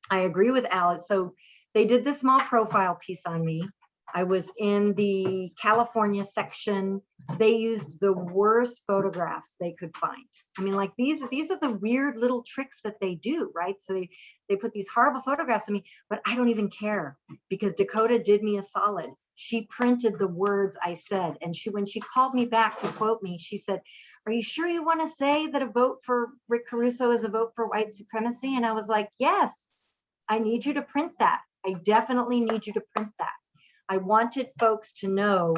I agree with Alex. So they did this small profile piece on me. I was in the California section. They used the worst photographs they could find. I mean, like these are the weird little tricks that they do, right? So they put these horrible photographs of me, but I don't even care because Dakota did me a solid. She printed the words I said. And when she called me back to quote me, she said, "Are you sure you want to say that a vote for Rick Caruso is a vote for white supremacy?" And I was like, yes, I need you to print that. I definitely need you to print that. I wanted folks to know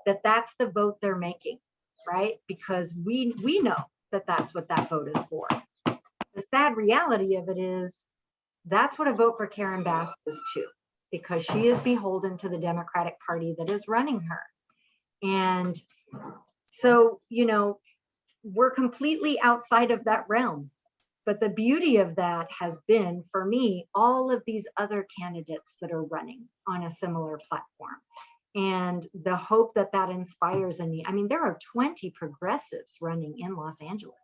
that that's the vote they're making, right? Because we know that that's what that vote is for. The sad reality of it is that's what a vote for Karen Bass is too, because she is beholden to the Democratic Party that is running her. And so, you know, we're completely outside of that realm. But the beauty of that has been, for me, all of these other candidates that are running on a similar platform. And the hope that that inspires in me. I mean, there are 20 progressives running in Los Angeles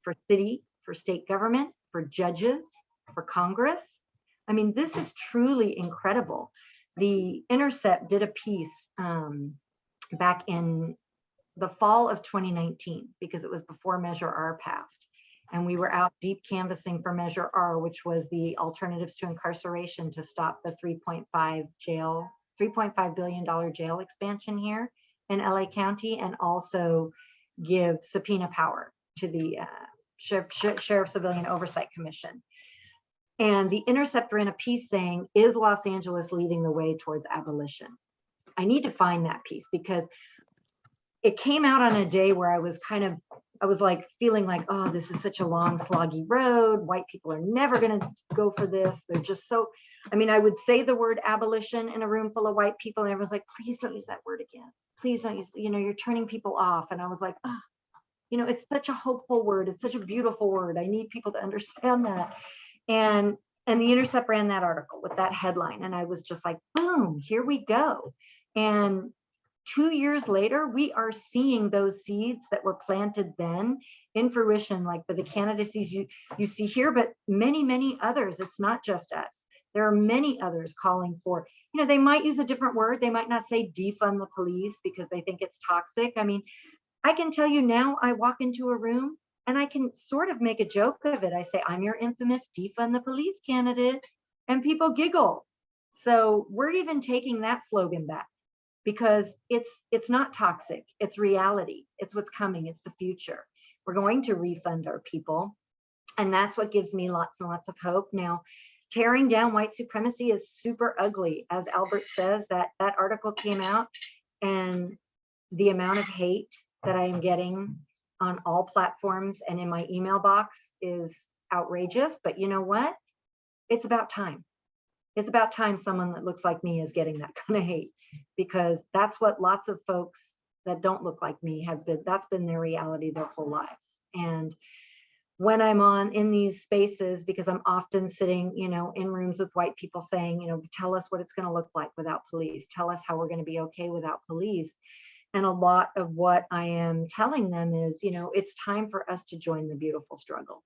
for city, for state government, for judges, for Congress. I mean, this is truly incredible. The Intercept did a piece back in the fall of 2019, because it was before Measure R passed. And we were out deep canvassing for Measure R, which was the alternatives to incarceration to stop the $3.5 billion jail expansion here in LA County, and also give subpoena power to the Sheriff Civilian Oversight Commission. And the Intercept ran a piece saying, "Is Los Angeles leading the way towards abolition?" I need to find that piece because it came out on a day where I was like feeling like, oh, this is such a long, sloggy road. White people are never going to go for this. They're just so, I mean, I would say the word abolition in a room full of white people, and everyone's like, please don't use that word again. Please don't use, you know, you're turning people off. And I was like, oh, you know, it's such a hopeful word. It's such a beautiful word. I need people to understand that. And the Intercept ran that article with that headline. And I was just like, boom, here we go. And 2 years later, we are seeing those seeds that were planted then in fruition, like for the candidacies you see here, but many, many others. It's not just us. There are many others calling for, you know, they might use a different word. They might not say defund the police because they think it's toxic. I mean, I can tell you now, I walk into a room and I can sort of make a joke of it. I say, I'm your infamous defund the police candidate, and people giggle. So we're even taking that slogan back, because it's not toxic, it's reality, it's what's coming, it's the future. We're going to refund our people, and that's what gives me lots and lots of hope. Now, tearing down white supremacy is super ugly. As Albert says, that article came out, and the amount of hate that I am getting on all platforms and in my email box is outrageous. But you know what? It's about time. it's about time someone that looks like me is getting that kind of hate, because that's what lots of folks that don't look like me have been, that's been their reality their whole lives. And when I'm in these spaces, because I'm often sitting, in rooms with white people saying, tell us what it's going to look like without police, tell us how we're going to be okay without police. And a lot of what I am telling them is, it's time for us to join the beautiful struggle.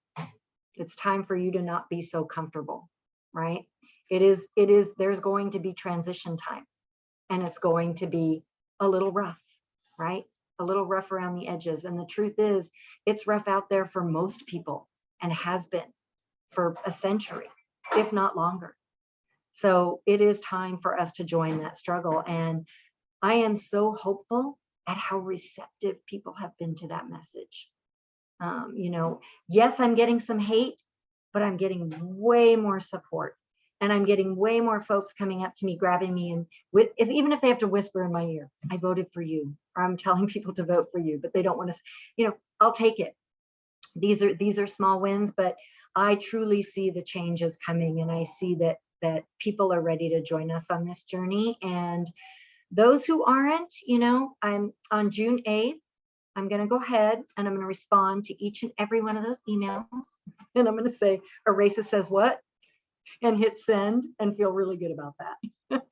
It's time for you to not be so comfortable, right? It is, there's going to be transition time, and it's going to be a little rough, right? A little rough around the edges. And the truth is, it's rough out there for most people, and has been for a century, if not longer. So it is time for us to join that struggle. And I am so hopeful at how receptive people have been to that message. Yes, I'm getting some hate, but I'm getting way more support. And I'm getting way more folks coming up to me, grabbing me, and even if they have to whisper in my ear, I voted for you, or I'm telling people to vote for you, but they don't want to, I'll take it. These are small wins, but I truly see the changes coming, and I see that people are ready to join us on this journey. And those who aren't, I'm on June 8th, I'm going to go ahead and I'm going to respond to each and every one of those emails. And I'm going to say, a racist says what? And hit send, and feel really good about that.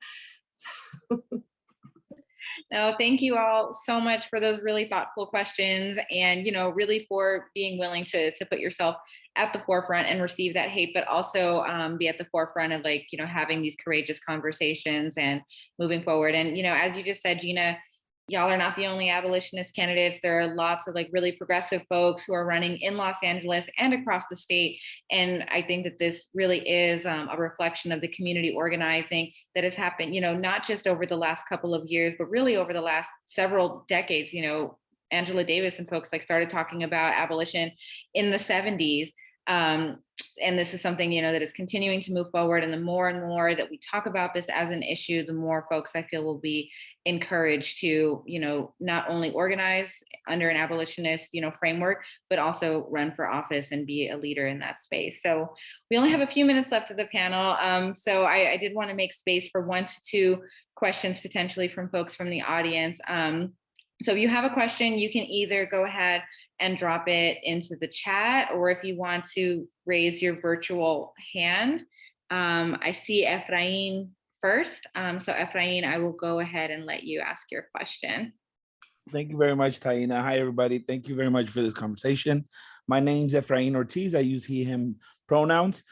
No, thank you all so much for those really thoughtful questions, and really for being willing to put yourself at the forefront and receive that hate, but also be at the forefront of having these courageous conversations and moving forward. And as you just said, Gina, y'all are not the only abolitionist candidates. There are lots of really progressive folks who are running in Los Angeles and across the state. And I think that this really is a reflection of the community organizing that has happened, not just over the last couple of years, but really over the last several decades. Angela Davis and folks started talking about abolition in the 70s. And this is something, that is continuing to move forward. And the more and more that we talk about this as an issue, the more folks I feel will be encouraged to, not only organize under an abolitionist, framework, but also run for office and be a leader in that space. So we only have a few minutes left of the panel. So I did want to make space for 1 to 2 questions potentially from folks from the audience. So if you have a question, you can either go ahead and drop it into the chat, or if you want to raise your virtual hand. I see Efrain first. So Efrain, I will go ahead and let you ask your question. Thank you very much, Taina. Hi, everybody. Thank you very much for this conversation. My name's Efrain Ortiz. I use he, him pronouns.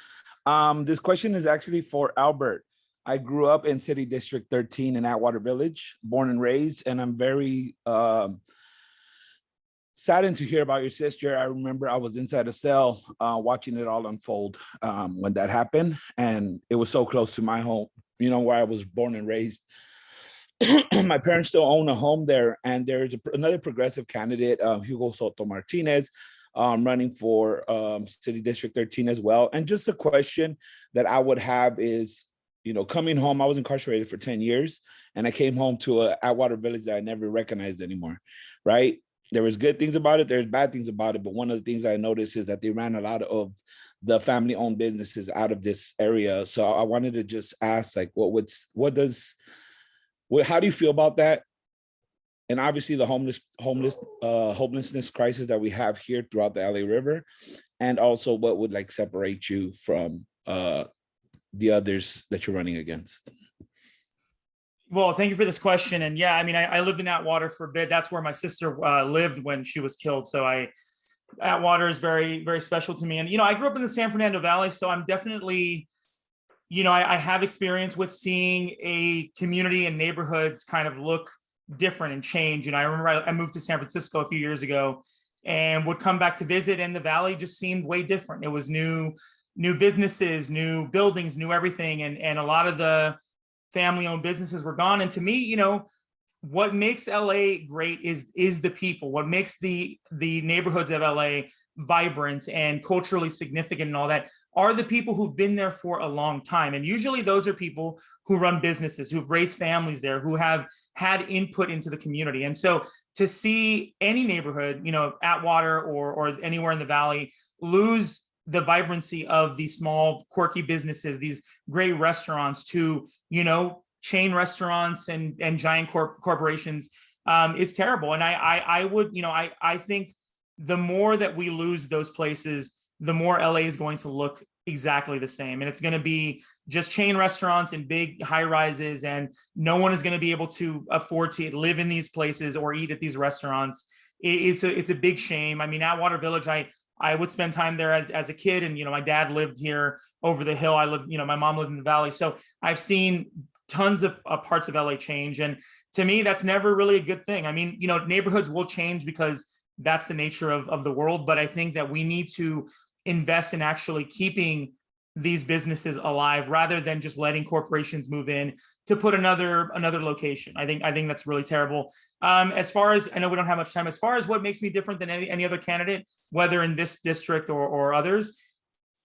This question is actually for Albert. I grew up in City District 13 in Atwater Village, born and raised, and I'm very saddened to hear about your sister. I remember I was inside a cell watching it all unfold when that happened, and it was so close to my home, where I was born and raised. My parents still own a home there, and there's another progressive candidate, Hugo Soto Martinez, running for City District 13 as well. And just a question that I would have is, coming home, I was incarcerated for 10 years, and I came home to a Atwater Village that I never recognized anymore, right? There was good things about it, there's bad things about it, but one of the things I noticed is that they ran a lot of the family-owned businesses out of this area. So I wanted to just ask, how do you feel about that? And obviously the homelessness crisis that we have here throughout the LA River, and also what would separate you from the others that you're running against? Well, thank you for this question. And yeah, I lived in Atwater for a bit. That's where my sister lived when she was killed. So Atwater is very, very special to me. And, I grew up in the San Fernando Valley, so I'm definitely, I have experience with seeing a community and neighborhoods kind of look different and change. I remember I moved to San Francisco a few years ago and would come back to visit, and the Valley just seemed way different. It was new businesses, new buildings, new everything. And a lot of the family-owned businesses were gone. And to me, what makes LA great is the people. What makes the neighborhoods of LA vibrant and culturally significant and all that are the people who've been there for a long time. And usually those are people who run businesses, who've raised families there, who have had input into the community. And so to see any neighborhood, Atwater or anywhere in the Valley lose the vibrancy of these small quirky businesses, these great restaurants, to, you know, chain restaurants and giant corporations, is terrible. And I would, you know, I think the more that we lose those places, the more LA is going to look exactly the same. And it's going to be just chain restaurants and big high rises, and no one is going to be able to afford to live in these places or eat at these restaurants. It's a big shame. I mean, Atwater Village, I would spend time there as a kid, and, you know, my dad lived here over the hill. I lived, you know, my mom lived in the valley. So I've seen tons of parts of LA change. And to me, that's never really a good thing. I mean, you know, neighborhoods will change because that's the nature of the world. But I think that we need to invest in actually keeping these businesses alive, rather than just letting corporations move in to put another location. I think that's really terrible. As far as, I know we don't have much time, as far as what makes me different than any other candidate, whether in this district or others,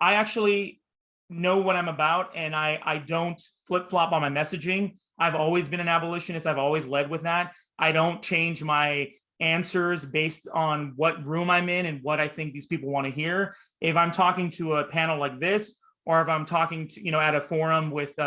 I actually know what I'm about, and I don't flip-flop on my messaging. I've always been an abolitionist. I've always led with that. I don't change my answers based on what room I'm in and what I think these people want to hear. If I'm talking to a panel like this, or if I'm talking to, you know, at a forum with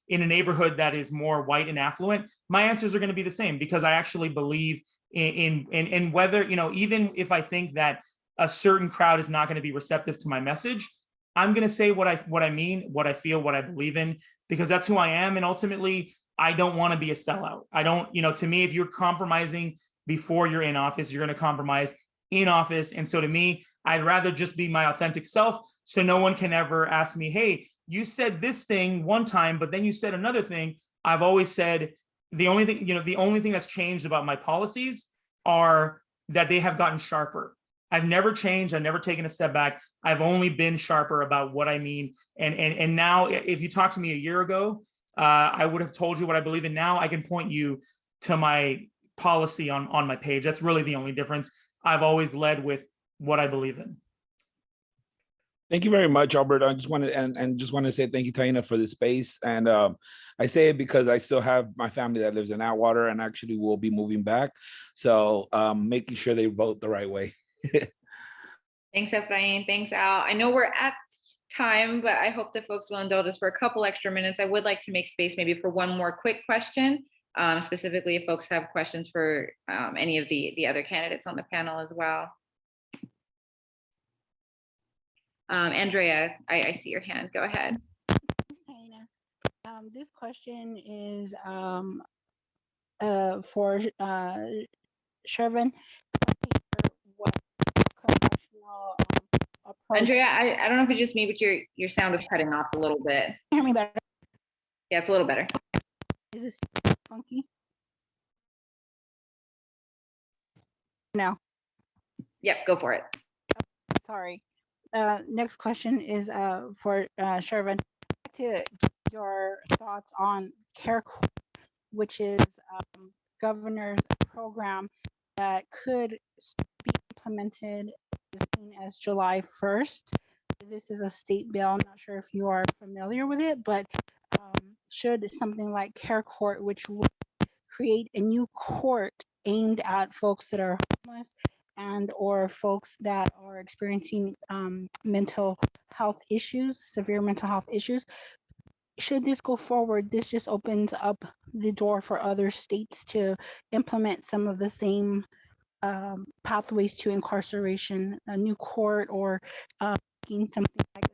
in a neighborhood that is more white and affluent, my answers are going to be the same, because I actually believe in whether, you know, even if I think that a certain crowd is not going to be receptive to my message, I'm going to say what I mean, what I feel, what I believe in, because that's who I am. And ultimately, I don't want to be a sellout. I don't, you know, to me, if you're compromising before you're in office, you're going to compromise in office. And so to me, I'd rather just be my authentic self, so no one can ever ask me, hey, you said this thing one time, but then you said another thing. I've always said the only thing that's changed about my policies are that they have gotten sharper. I've never changed. I've never taken a step back. I've only been sharper about what I mean. And now, if you talked to me a year ago, I would have told you what I believe in. Now I can point you to my policy on my page. That's really the only difference. I've always led with what I believe in. Thank you very much, Albert. I just wanted and just want to say thank you, Taina, for the space. And I say it because I still have my family that lives in Atwater, and actually will be moving back. So making sure they vote the right way. Thanks, Efrain. Thanks, Al. I know we're at time, but I hope that folks will indulge us for a couple extra minutes. I would like to make space maybe for one more quick question, specifically if folks have questions for any of the other candidates on the panel as well. Andrea, I see your hand. Go ahead. This question is for Shervin. What congressional approach? Andrea, I don't know if it's just me, but your sound is cutting off a little bit. Hear me better? Yeah, it's a little better. Is this funky? No. Yep, go for it. Sorry. Next question is for Shervin. To get your thoughts on CARE, which is governor's program that could be implemented as soon as July 1st. This is a state bill. I'm not sure if you are familiar with it, but should something like CARE Court, which would create a new court aimed at folks that are homeless and or folks that are experiencing mental health issues, severe mental health issues. Should this go forward, this just opens up the door for other states to implement some of the same pathways to incarceration, a new court, or something like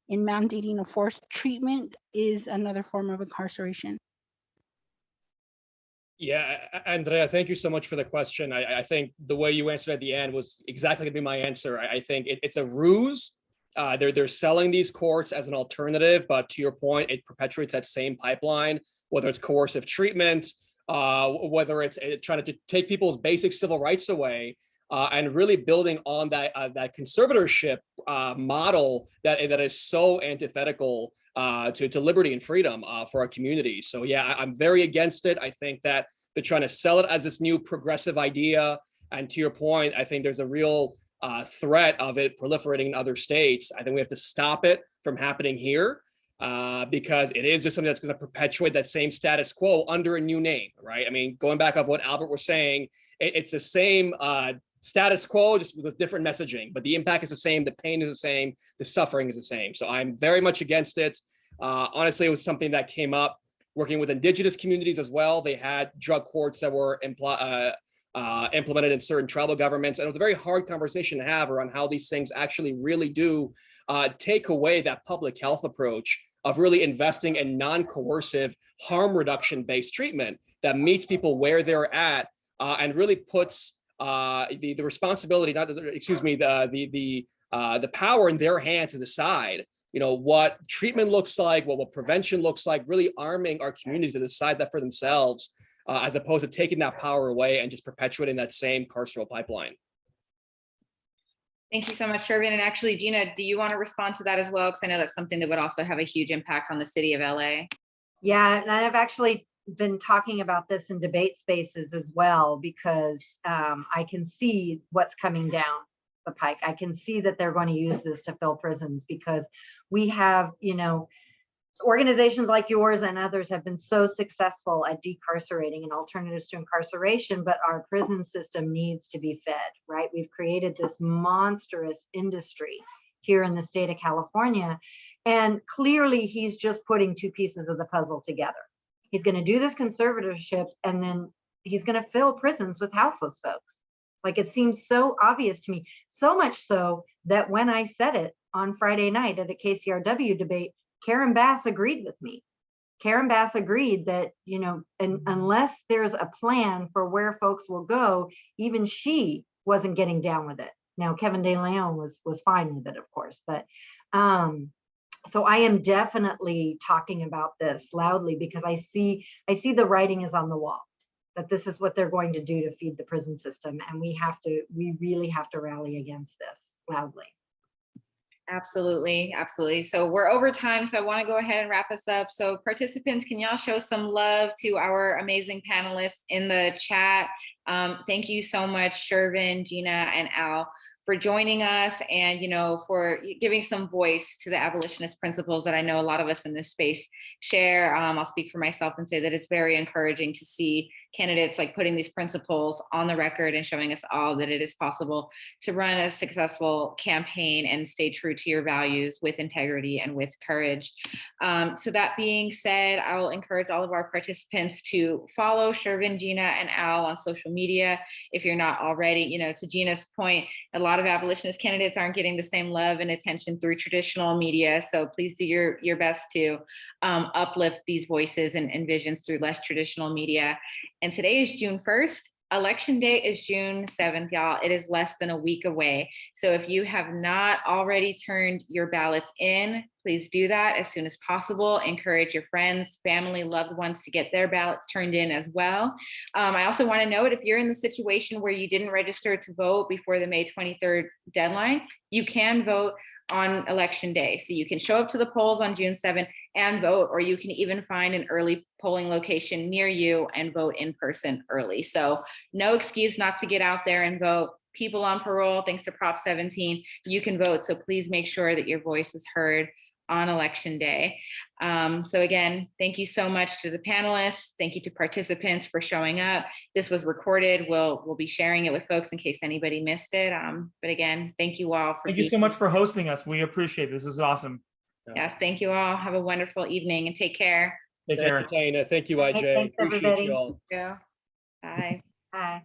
in mandating a forced treatment is another form of incarceration. Yeah, Andrea, thank you so much for the question. I think the way you answered at the end was exactly going to be my answer. I think it's a ruse. They're selling these courts as an alternative, but to your point, it perpetuates that same pipeline, whether it's coercive treatment, whether it's trying to take people's basic civil rights away, and really building on that conservatorship model that is so antithetical to liberty and freedom for our community. So yeah, I'm very against it. I think that they're trying to sell it as this new progressive idea. And to your point, I think there's a real threat of it proliferating in other states. I think we have to stop it from happening here. Because it is just something that's going to perpetuate that same status quo under a new name, right? I mean, going back off what Albert was saying, it's the same status quo, just with different messaging, but the impact is the same, the pain is the same, the suffering is the same. So I'm very much against it. Honestly, it was something that came up working with indigenous communities as well. They had drug courts that were implemented in certain tribal governments. And it was a very hard conversation to have around how these things actually really do take away that public health approach of really investing in non-coercive harm reduction based treatment that meets people where they're at and really puts the responsibility, the power in their hands to decide, what treatment looks like, what prevention looks like, really arming our communities to decide that for themselves, as opposed to taking that power away and just perpetuating that same carceral pipeline. Thank you so much, Shervin. And actually, Gina, do you want to respond to that as well? Because I know that's something that would also have a huge impact on the city of LA. Yeah, and I've actually been talking about this in debate spaces as well, because I can see what's coming down the pike. I can see that they're going to use this to fill prisons, because we have, organizations like yours and others have been so successful at decarcerating and alternatives to incarceration, but our prison system needs to be fed, right? We've created this monstrous industry here in the state of California, and clearly he's just putting two pieces of the puzzle together. He's going to do this conservatorship, and then he's going to fill prisons with houseless folks. Like, it seems so obvious to me, so much so that when I said it on Friday night at a KCRW debate, Karen Bass agreed with me. Karen Bass agreed that, and unless there's a plan for where folks will go, even she wasn't getting down with it. Now, Kevin De Leon was fine with it, of course, but so I am definitely talking about this loudly, because I see the writing is on the wall, that this is what they're going to do to feed the prison system, and we really have to rally against this loudly. Absolutely, absolutely. So we're over time, so I want to go ahead and wrap us up. So participants, can y'all show some love to our amazing panelists in the chat? Thank you so much, Shervin, Gina, and Al, for joining us and, for giving some voice to the abolitionist principles that I know a lot of us in this space share. I'll speak for myself and say that it's very encouraging to see candidates like putting these principles on the record and showing us all that it is possible to run a successful campaign and stay true to your values with integrity and with courage. So that being said, I will encourage all of our participants to follow Shervin, Gina, and Al on social media if you're not already. To Gina's point, a lot of abolitionist candidates aren't getting the same love and attention through traditional media. So please do your best to uplift these voices and visions through less traditional media. And today is June 1st. Election day is June 7th, y'all. It is less than a week away. So if you have not already turned your ballots in, please do that as soon as possible. Encourage your friends, family, loved ones to get their ballots turned in as well. I also want to note, if you're in the situation where you didn't register to vote before the May 23rd deadline, you can vote on election day. So you can show up to the polls on June 7th and vote, or you can even find an early polling location near you and vote in person early. So no excuse not to get out there and vote. People on parole, thanks to Prop 17, you can vote. So please make sure that your voice is heard on election day. So again, thank you so much to the panelists. Thank you to participants for showing up. This was recorded. We'll be sharing it with folks in case anybody missed it. But again, thank you all. Thank you so much for hosting us. We appreciate it. This is awesome. Yes, thank you all. Have a wonderful evening and take care. Take care. Thank you, Tina. Thank you, IJ. Thanks, Appreciate everybody. you all. Yeah. Bye. Bye.